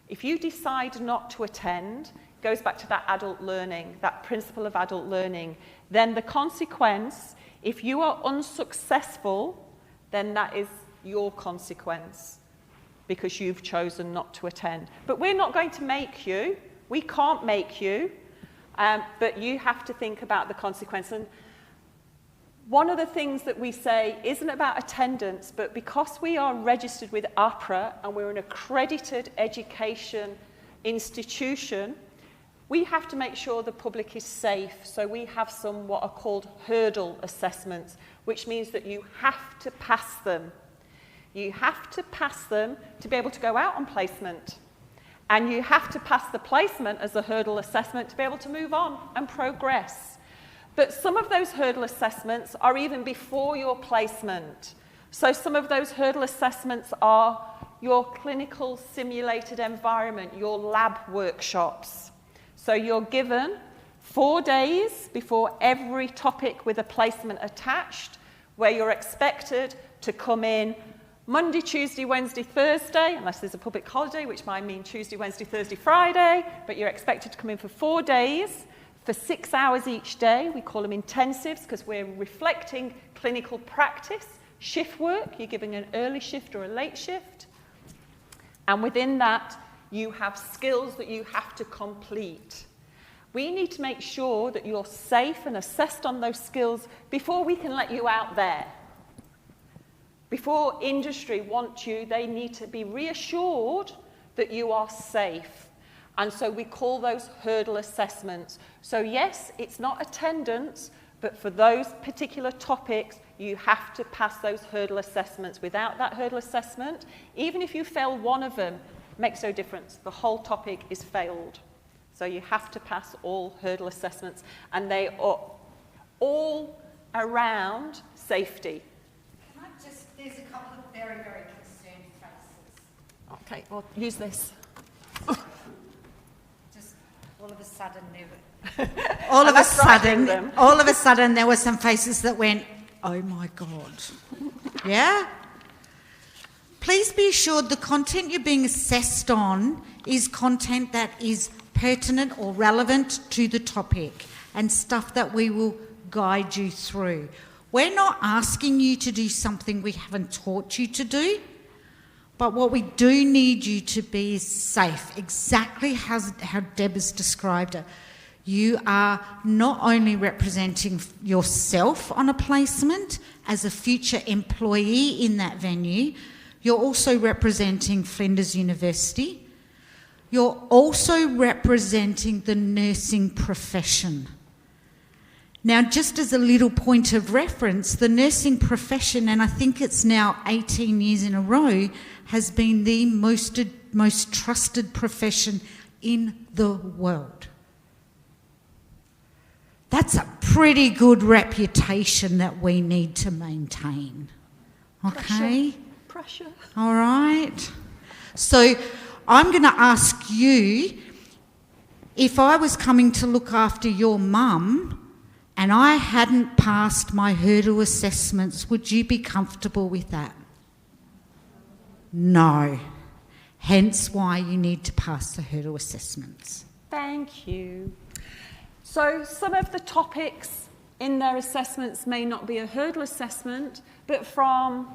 if you decide not to attend, goes back to that adult learning, that principle of adult learning, then the consequence, if you are unsuccessful, then that is your consequence because you've chosen not to attend. But we're not going to make you. We can't make you. But you have to think about the consequence. And one of the things that we say isn't about attendance, but because we are registered with AHPRA and we're an accredited education institution, we have to make sure the public is safe. So we have some what are called hurdle assessments, which means that you have to pass them. You have to pass them to be able to go out on placement. And you have to pass the placement as a hurdle assessment to be able to move on and progress. But some of those hurdle assessments are even before your placement. So some of those hurdle assessments are your clinical simulated environment, your lab workshops. So you're given 4 days before every topic with a placement attached, where you're expected to come in Monday, Tuesday, Wednesday, Thursday, unless there's a public holiday, which might mean Tuesday, Wednesday, Thursday, Friday, but you're expected to come in for 4 days, for 6 hours each day. We call them intensives because we're reflecting clinical practice, shift work. You're giving an early shift or a late shift. And within that, you have skills that you have to complete. We need to make sure that you're safe and assessed on those skills before we can let you out there. Before industry want you, they need to be reassured that you are safe. And so we call those hurdle assessments. So yes, it's not attendance, but for those particular topics, you have to pass those hurdle assessments. Without that hurdle assessment, even if you fail one of them, it makes no difference. The whole topic is failed. So you have to pass all hurdle assessments, and they are all around safety. There's a couple of very, very concerned faces. Okay, well, use this. Just all of a sudden all of a sudden there were some faces that went, oh my God. Yeah? Please be assured the content you're being assessed on is content that is pertinent or relevant to the topic and stuff that we will guide you through. We're not asking you to do something we haven't taught you to do, but what we do need you to be is safe, exactly how Deb has described it. You are not only representing yourself on a placement as a future employee in that venue, you're also representing Flinders University. You're also representing the nursing profession. Now, just as a little point of reference, the nursing profession, and I think it's now 18 years in a row, has been the most trusted profession in the world. That's a pretty good reputation that we need to maintain. Okay? Pressure. All right. So I'm going to ask you, if I was coming to look after your mum and I hadn't passed my hurdle assessments, would you be comfortable with that? No. Hence why you need to pass the hurdle assessments. Thank you. So some of the topics in their assessments may not be a hurdle assessment, but from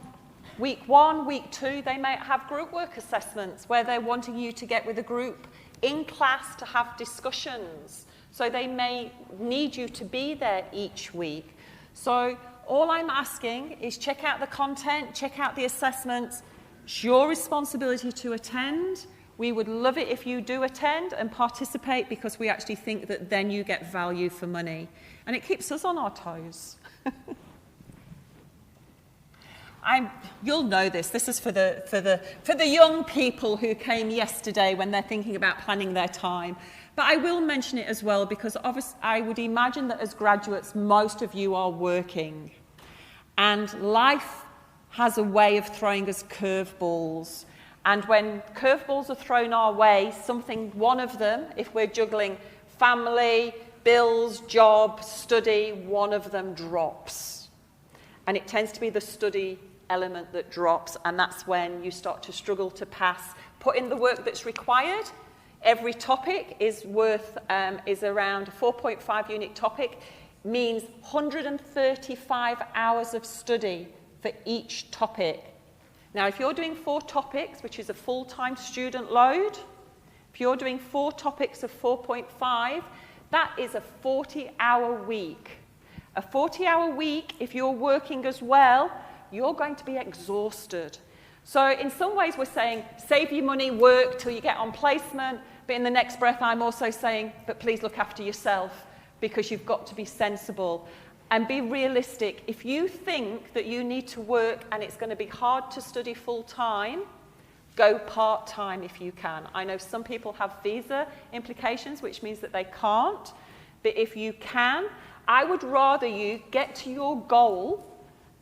week 1, week 2, they may have group work assessments where they're wanting you to get with a group in class to have discussions. So they may need you to be there each week. So all I'm asking is check out the content, check out the assessments. It's your responsibility to attend. We would love it if you do attend and participate because we actually think that then you get value for money. And it keeps us on our toes. You'll know this. This is for the young people who came yesterday when they're thinking about planning their time. But I will mention it as well because obviously I would imagine that as graduates, most of you are working. And life has a way of throwing us curveballs. And when curveballs are thrown our way, one of them, if we're juggling family, bills, job, study, one of them drops. And it tends to be the study element that drops, and that's when you start to struggle to pass. Put in the work that's required. Every topic is around a 4.5 unit topic, means 135 hours of study for each topic. Now, if you're doing 4 topics, which is a full-time student load, if you're doing 4 topics of 4.5, that is a 40-hour week. A 40-hour week, if you're working as well, you're going to be exhausted. So in some ways we're saying, save your money, work till you get on placement, but in the next breath I'm also saying, but please look after yourself because you've got to be sensible and be realistic. If you think that you need to work and it's going to be hard to study full time, Go part-time if you can. I know some people have visa implications, which means that they can't. But if you can, I would rather you get to your goal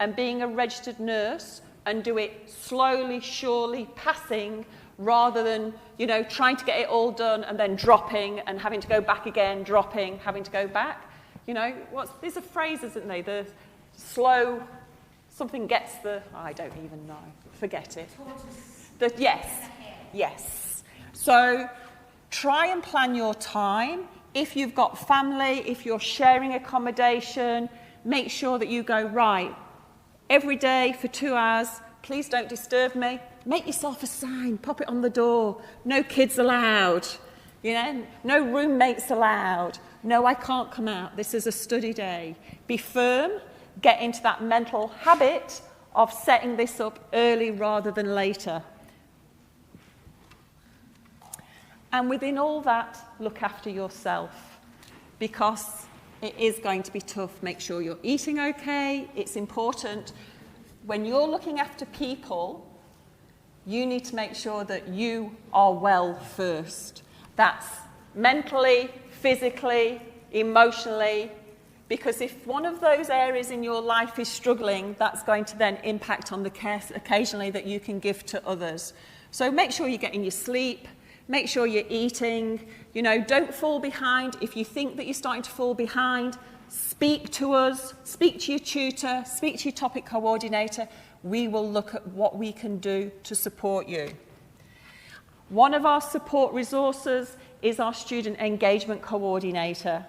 and being a registered nurse and do it slowly, surely, passing, rather than, you know, trying to get it all done and then dropping and having to go back again, dropping, having to go back. You know, there's a phrase, isn't there? The slow, something gets the, I don't even know, forget it. Yes. So try and plan your time. If you've got family, if you're sharing accommodation, make sure that you go, right, every day for 2 hours, please don't disturb me. Make yourself a sign, pop it on the door. No kids allowed. You know, no roommates allowed. No, I can't come out. This is a study day. Be firm. Get into that mental habit of setting this up early rather than later. And within all that, look after yourself, because it is going to be tough. Make sure you're eating okay. It's important. When you're looking after people, you need to make sure that you are well first. That's mentally, physically, emotionally, because if one of those areas in your life is struggling, that's going to then impact on the care occasionally that you can give to others. So make sure you're getting your sleep. Make sure you're eating. You know, don't fall behind. If you think that you're starting to fall behind, speak to us, speak to your tutor, speak to your topic coordinator. We will look at what we can do to support you. One of our support resources is our student engagement coordinator,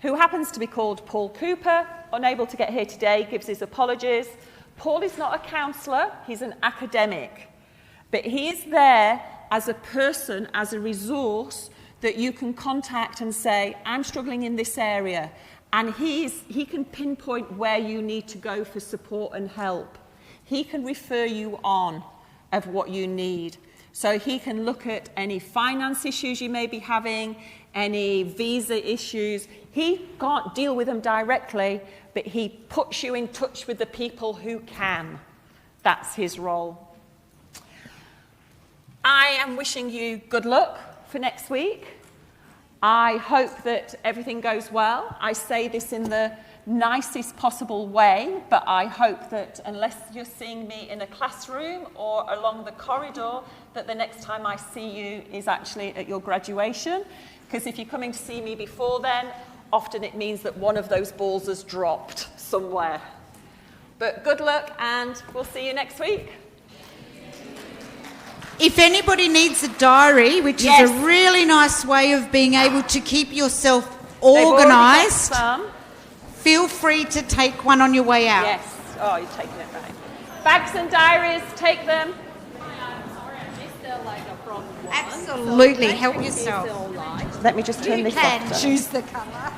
who happens to be called Paul Cooper, unable to get here today, gives his apologies. Paul is not a counsellor, he's an academic, but he is there as a person, as a resource that you can contact and say, I'm struggling in this area, and he can pinpoint where you need to go for support and help. He can refer you on of what you need. So he can look at any finance issues you may be having, any visa issues. He can't deal with them directly, but he puts you in touch with the people who can. That's his role. I am wishing you good luck for next week. I hope that everything goes well. I say this in the nicest possible way, but I hope that unless you're seeing me in a classroom or along the corridor, that the next time I see you is actually at your graduation. Because if you're coming to see me before then, often it means that one of those balls has dropped somewhere. But good luck, and we'll see you next week. If anybody needs a diary, which is a really nice way of being able to keep yourself organised, feel free to take one on your way out. Yes. Oh, you're taking it back. Bags and diaries, take them. Absolutely, help yourself. Let me just turn this off. You can choose the colour.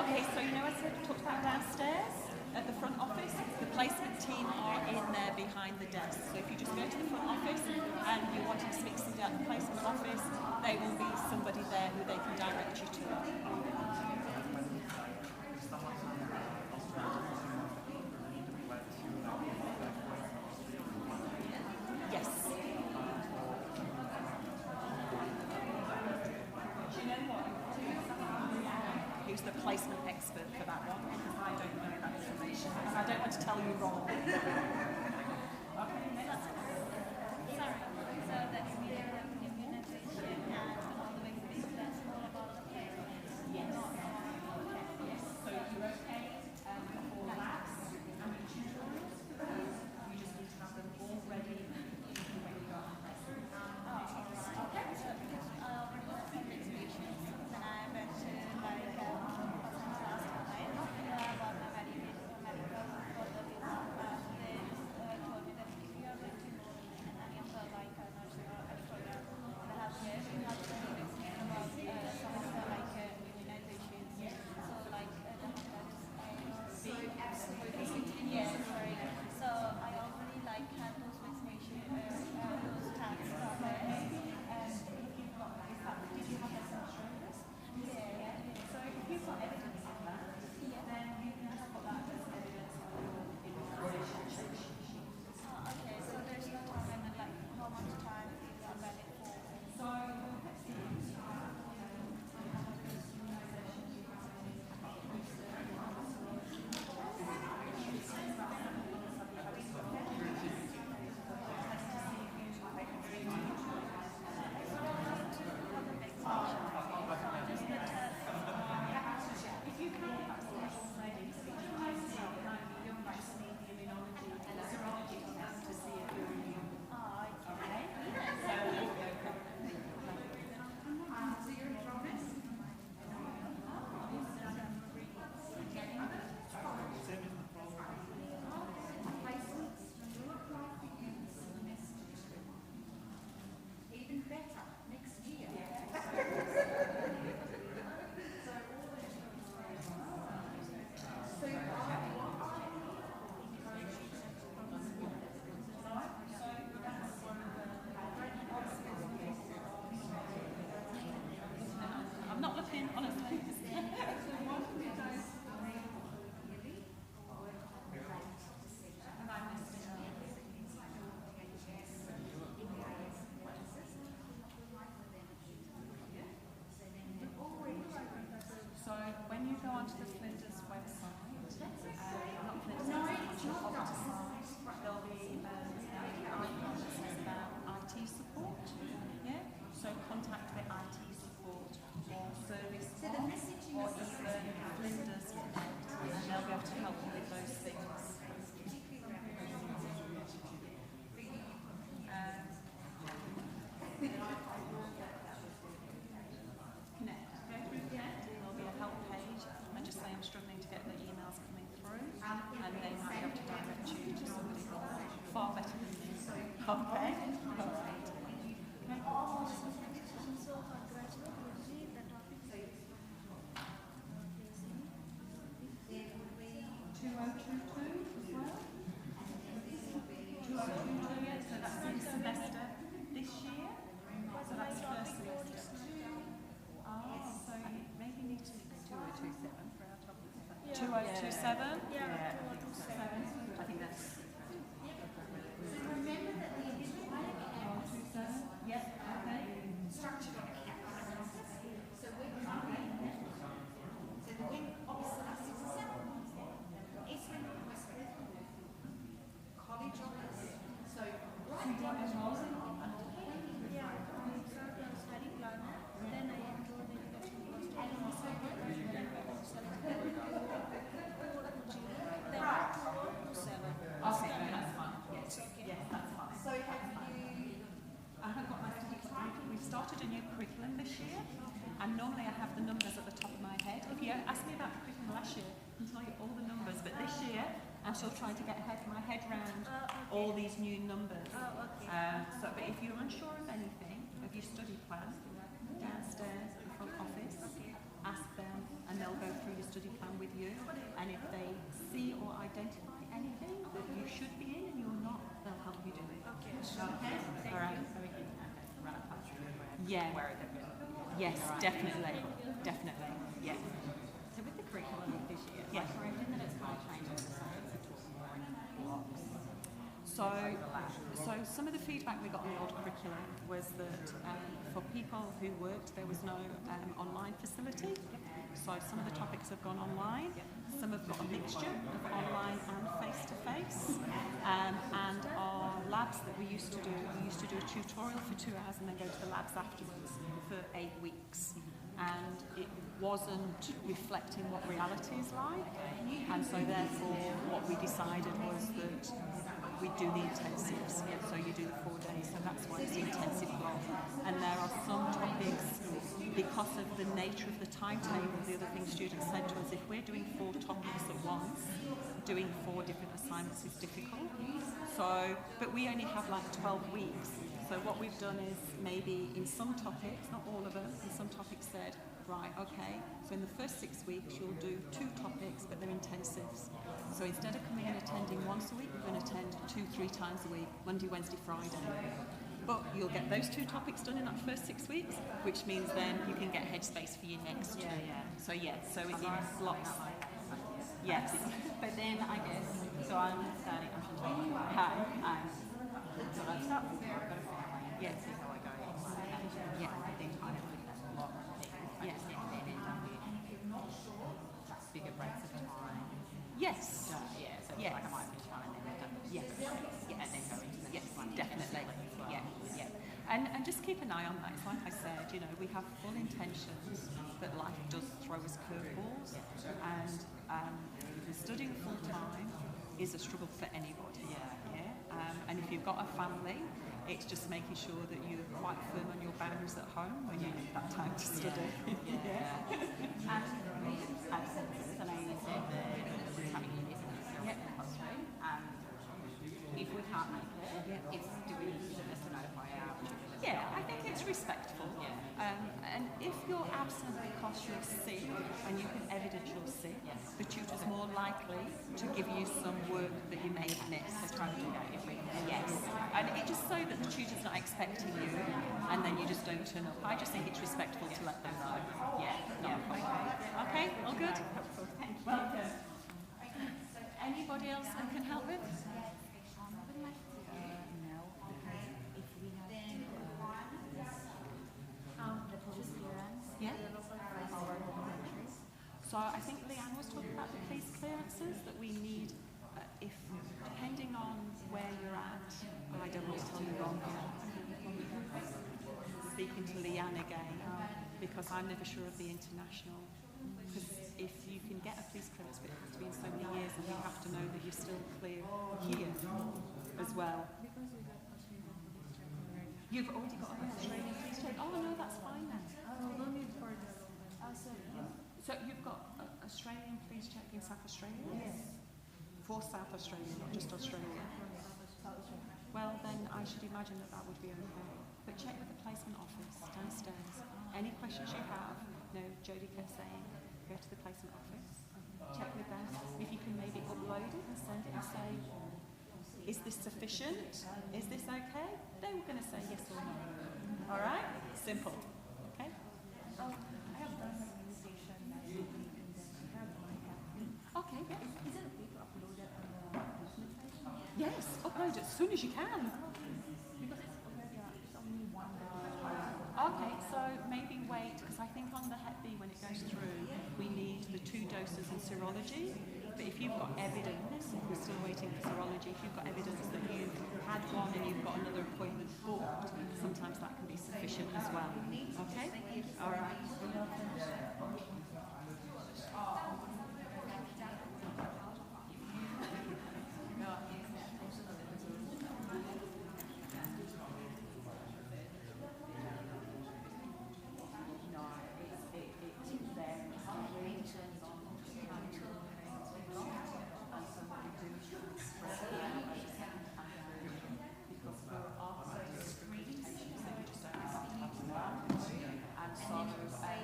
Okay, so you know I talked about downstairs at the front office? The placement team are in there behind the desk. So if you just go to the front office and you want to speak to somebody at the placement office, they will be somebody there who they can direct you to. Yes. Do you know what? Who's the placement expert for that one? Because I don't know that information. And I don't want to tell you wrong. Okay, that's it. Sorry. So that's immunization and all the vaccines, that's all about the placement. Yes. Yes. So you're okay for labs and your tutorials. You just need to have them all ready when you go on placement. Okay. So because I already have some experience and I went to like last time about my medical for the visa. They told me that if you are going to go in any of the like nurse or Australia, the healthcare, you have to explain about some of the like immunizations. So like the healthcare is big. Absolutely. Yes. Right. So I already like had those vaccinations, those tags covered. Did you have that insurance? Yeah. So if you've got evidence of that, then you can just put that as evidence on your immunization check sheet. Okay, so there's no time and then like how much time is valid for? So Even better next year. I'm not looking, honestly. So when you go onto the Flinders website, not Flinders, there'll be icon that says about IT support. Yeah. So contact the IT support or service or even Flinders Connect, and they'll be able to help you with those things. Connect. Go through Connect, there'll be a help page, and just say I'm struggling to get the emails coming through, and they might be able to direct you to somebody who's far better than me. Okay? All right. So congratulations, the topic. 2022 as well. 2022, yeah, so that's this semester this year. So that's first semester. Oh, so you maybe need to 2027 for our topic. 2027? Yeah, 2027. I think that's. Remember that the additional 2027? Yes, okay. structured accounts. So we can so the wing obviously is Eastern West College office. So right down as well. Yeah, I started on study planner, then I enrolled in education course, and also then Okay, that's fine. Yes, yes, that's fine. So have you? I haven't got my curriculum. We've started a new curriculum this year, and normally I have the numbers at the top of my head. If you asked me about the curriculum last year, I can tell you all the numbers, but this year I'm still trying to get my head around all these new numbers. But if you're unsure of anything, of your study plan, downstairs, in the front office, ask them, and they'll go through your study plan. and if they see or identify anything that you should be in and you're not, they'll help you do it. Okay. Okay. All right. Yeah. Yes, definitely. Definitely. Yeah. So with the curriculum this year, Yeah. for everything that it's kind of changed to talk more in blocks. So some of the feedback we got on the old curriculum was that for people who worked, there was no online facility. So some of the topics have gone online. Some have got a mixture of online and face-to-face. And our labs that we used to do a tutorial for 2 hours and then go to the labs afterwards for 8 weeks. And it wasn't reflecting what reality is like. And so therefore what we decided was that we do the intensives, so you do the 4 days, so that's why it's the intensive block. And there are some topics, because of the nature of the timetable, the other thing students said to us, if we're doing 4 topics at once, doing 4 different assignments is difficult. So, but we only have like 12 weeks. So what we've done is maybe in some topics, not all of them, in some topics said, right, okay, so in the first 6 weeks you'll do 2 topics, but they're intensives. So instead of coming and attending once a week, you're going to attend 2-3 times a week, Monday, Wednesday, Friday. But you'll get those 2 topics done in that first 6 weeks, which means then you can get headspace for your next 2. So so it's in blocks. Yes. But then I guess, so I'm starting, I'm from Hi. So I start with I've got a family. Yes. See how I go. Yeah. Then kind of look at that block thing. Yes. And then end up with bigger breaks of time. Yes. Yeah, so Yes. like I might finish one and then end up with Yes. and then go into the next one. Definitely. Yeah. And just keep an eye on that. It's like I said, you know, we have full intentions, but life does throw us curveballs. And studying full time is a struggle for anybody. And if you've got a family, it's just making sure that you're quite firm on your boundaries at home when you need that time to study. And with absences, I know you said that it's coming in, isn't it? So it's compulsory. If we can't make it, do we just to notify our children? Yeah, I think it's respectful. And if you're absent because you're sick and you can evidence you're sick, the tutor's more likely to give you some work that you may have missed. So try to do that every Yes, and it just so that the tutor's not expecting you and then you just don't turn up. I just think it's respectful to let them know. Okay, all good? Thank you. Welcome. Anybody else I can help with? Yeah. So I think Leanne was talking about the police clearances that we need, if depending on where you're at, I don't want to tell you wrong here. Speaking to Leanne again, because I'm never sure of the international. Because if you can get a police clearance, but it has to be in so many years, and we have to know that you're still clear here as well. You've already got an Australian police check. Oh no, that's fine then. So you've got an Australian police check in South Australia? Yes. For South Australia, not just Australia. Well, then I should imagine that that would be okay. But check with the placement office downstairs. Any questions you have, Jodie kept saying, go to the placement office, check with them. If you can maybe upload it and send it and say, is this sufficient? Is this okay? They were going to say yes or no. All right? Simple. Okay? I have done the conversation that you can Okay, yes. Is it okay to upload that on the placement site? Yes, upload it as soon as you can. Because it's already it's only one Okay, so maybe wait, because I think on the Hep B when it goes through, we need the 2 doses in serology. But if you've got evidence, if we're still waiting for serology, if you've got evidence that you've had one and you've got another appointment booked, sometimes that can be sufficient as well. Okay? All right.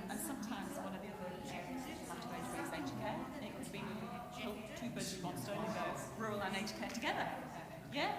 And sometimes what Aged Care together. Yeah?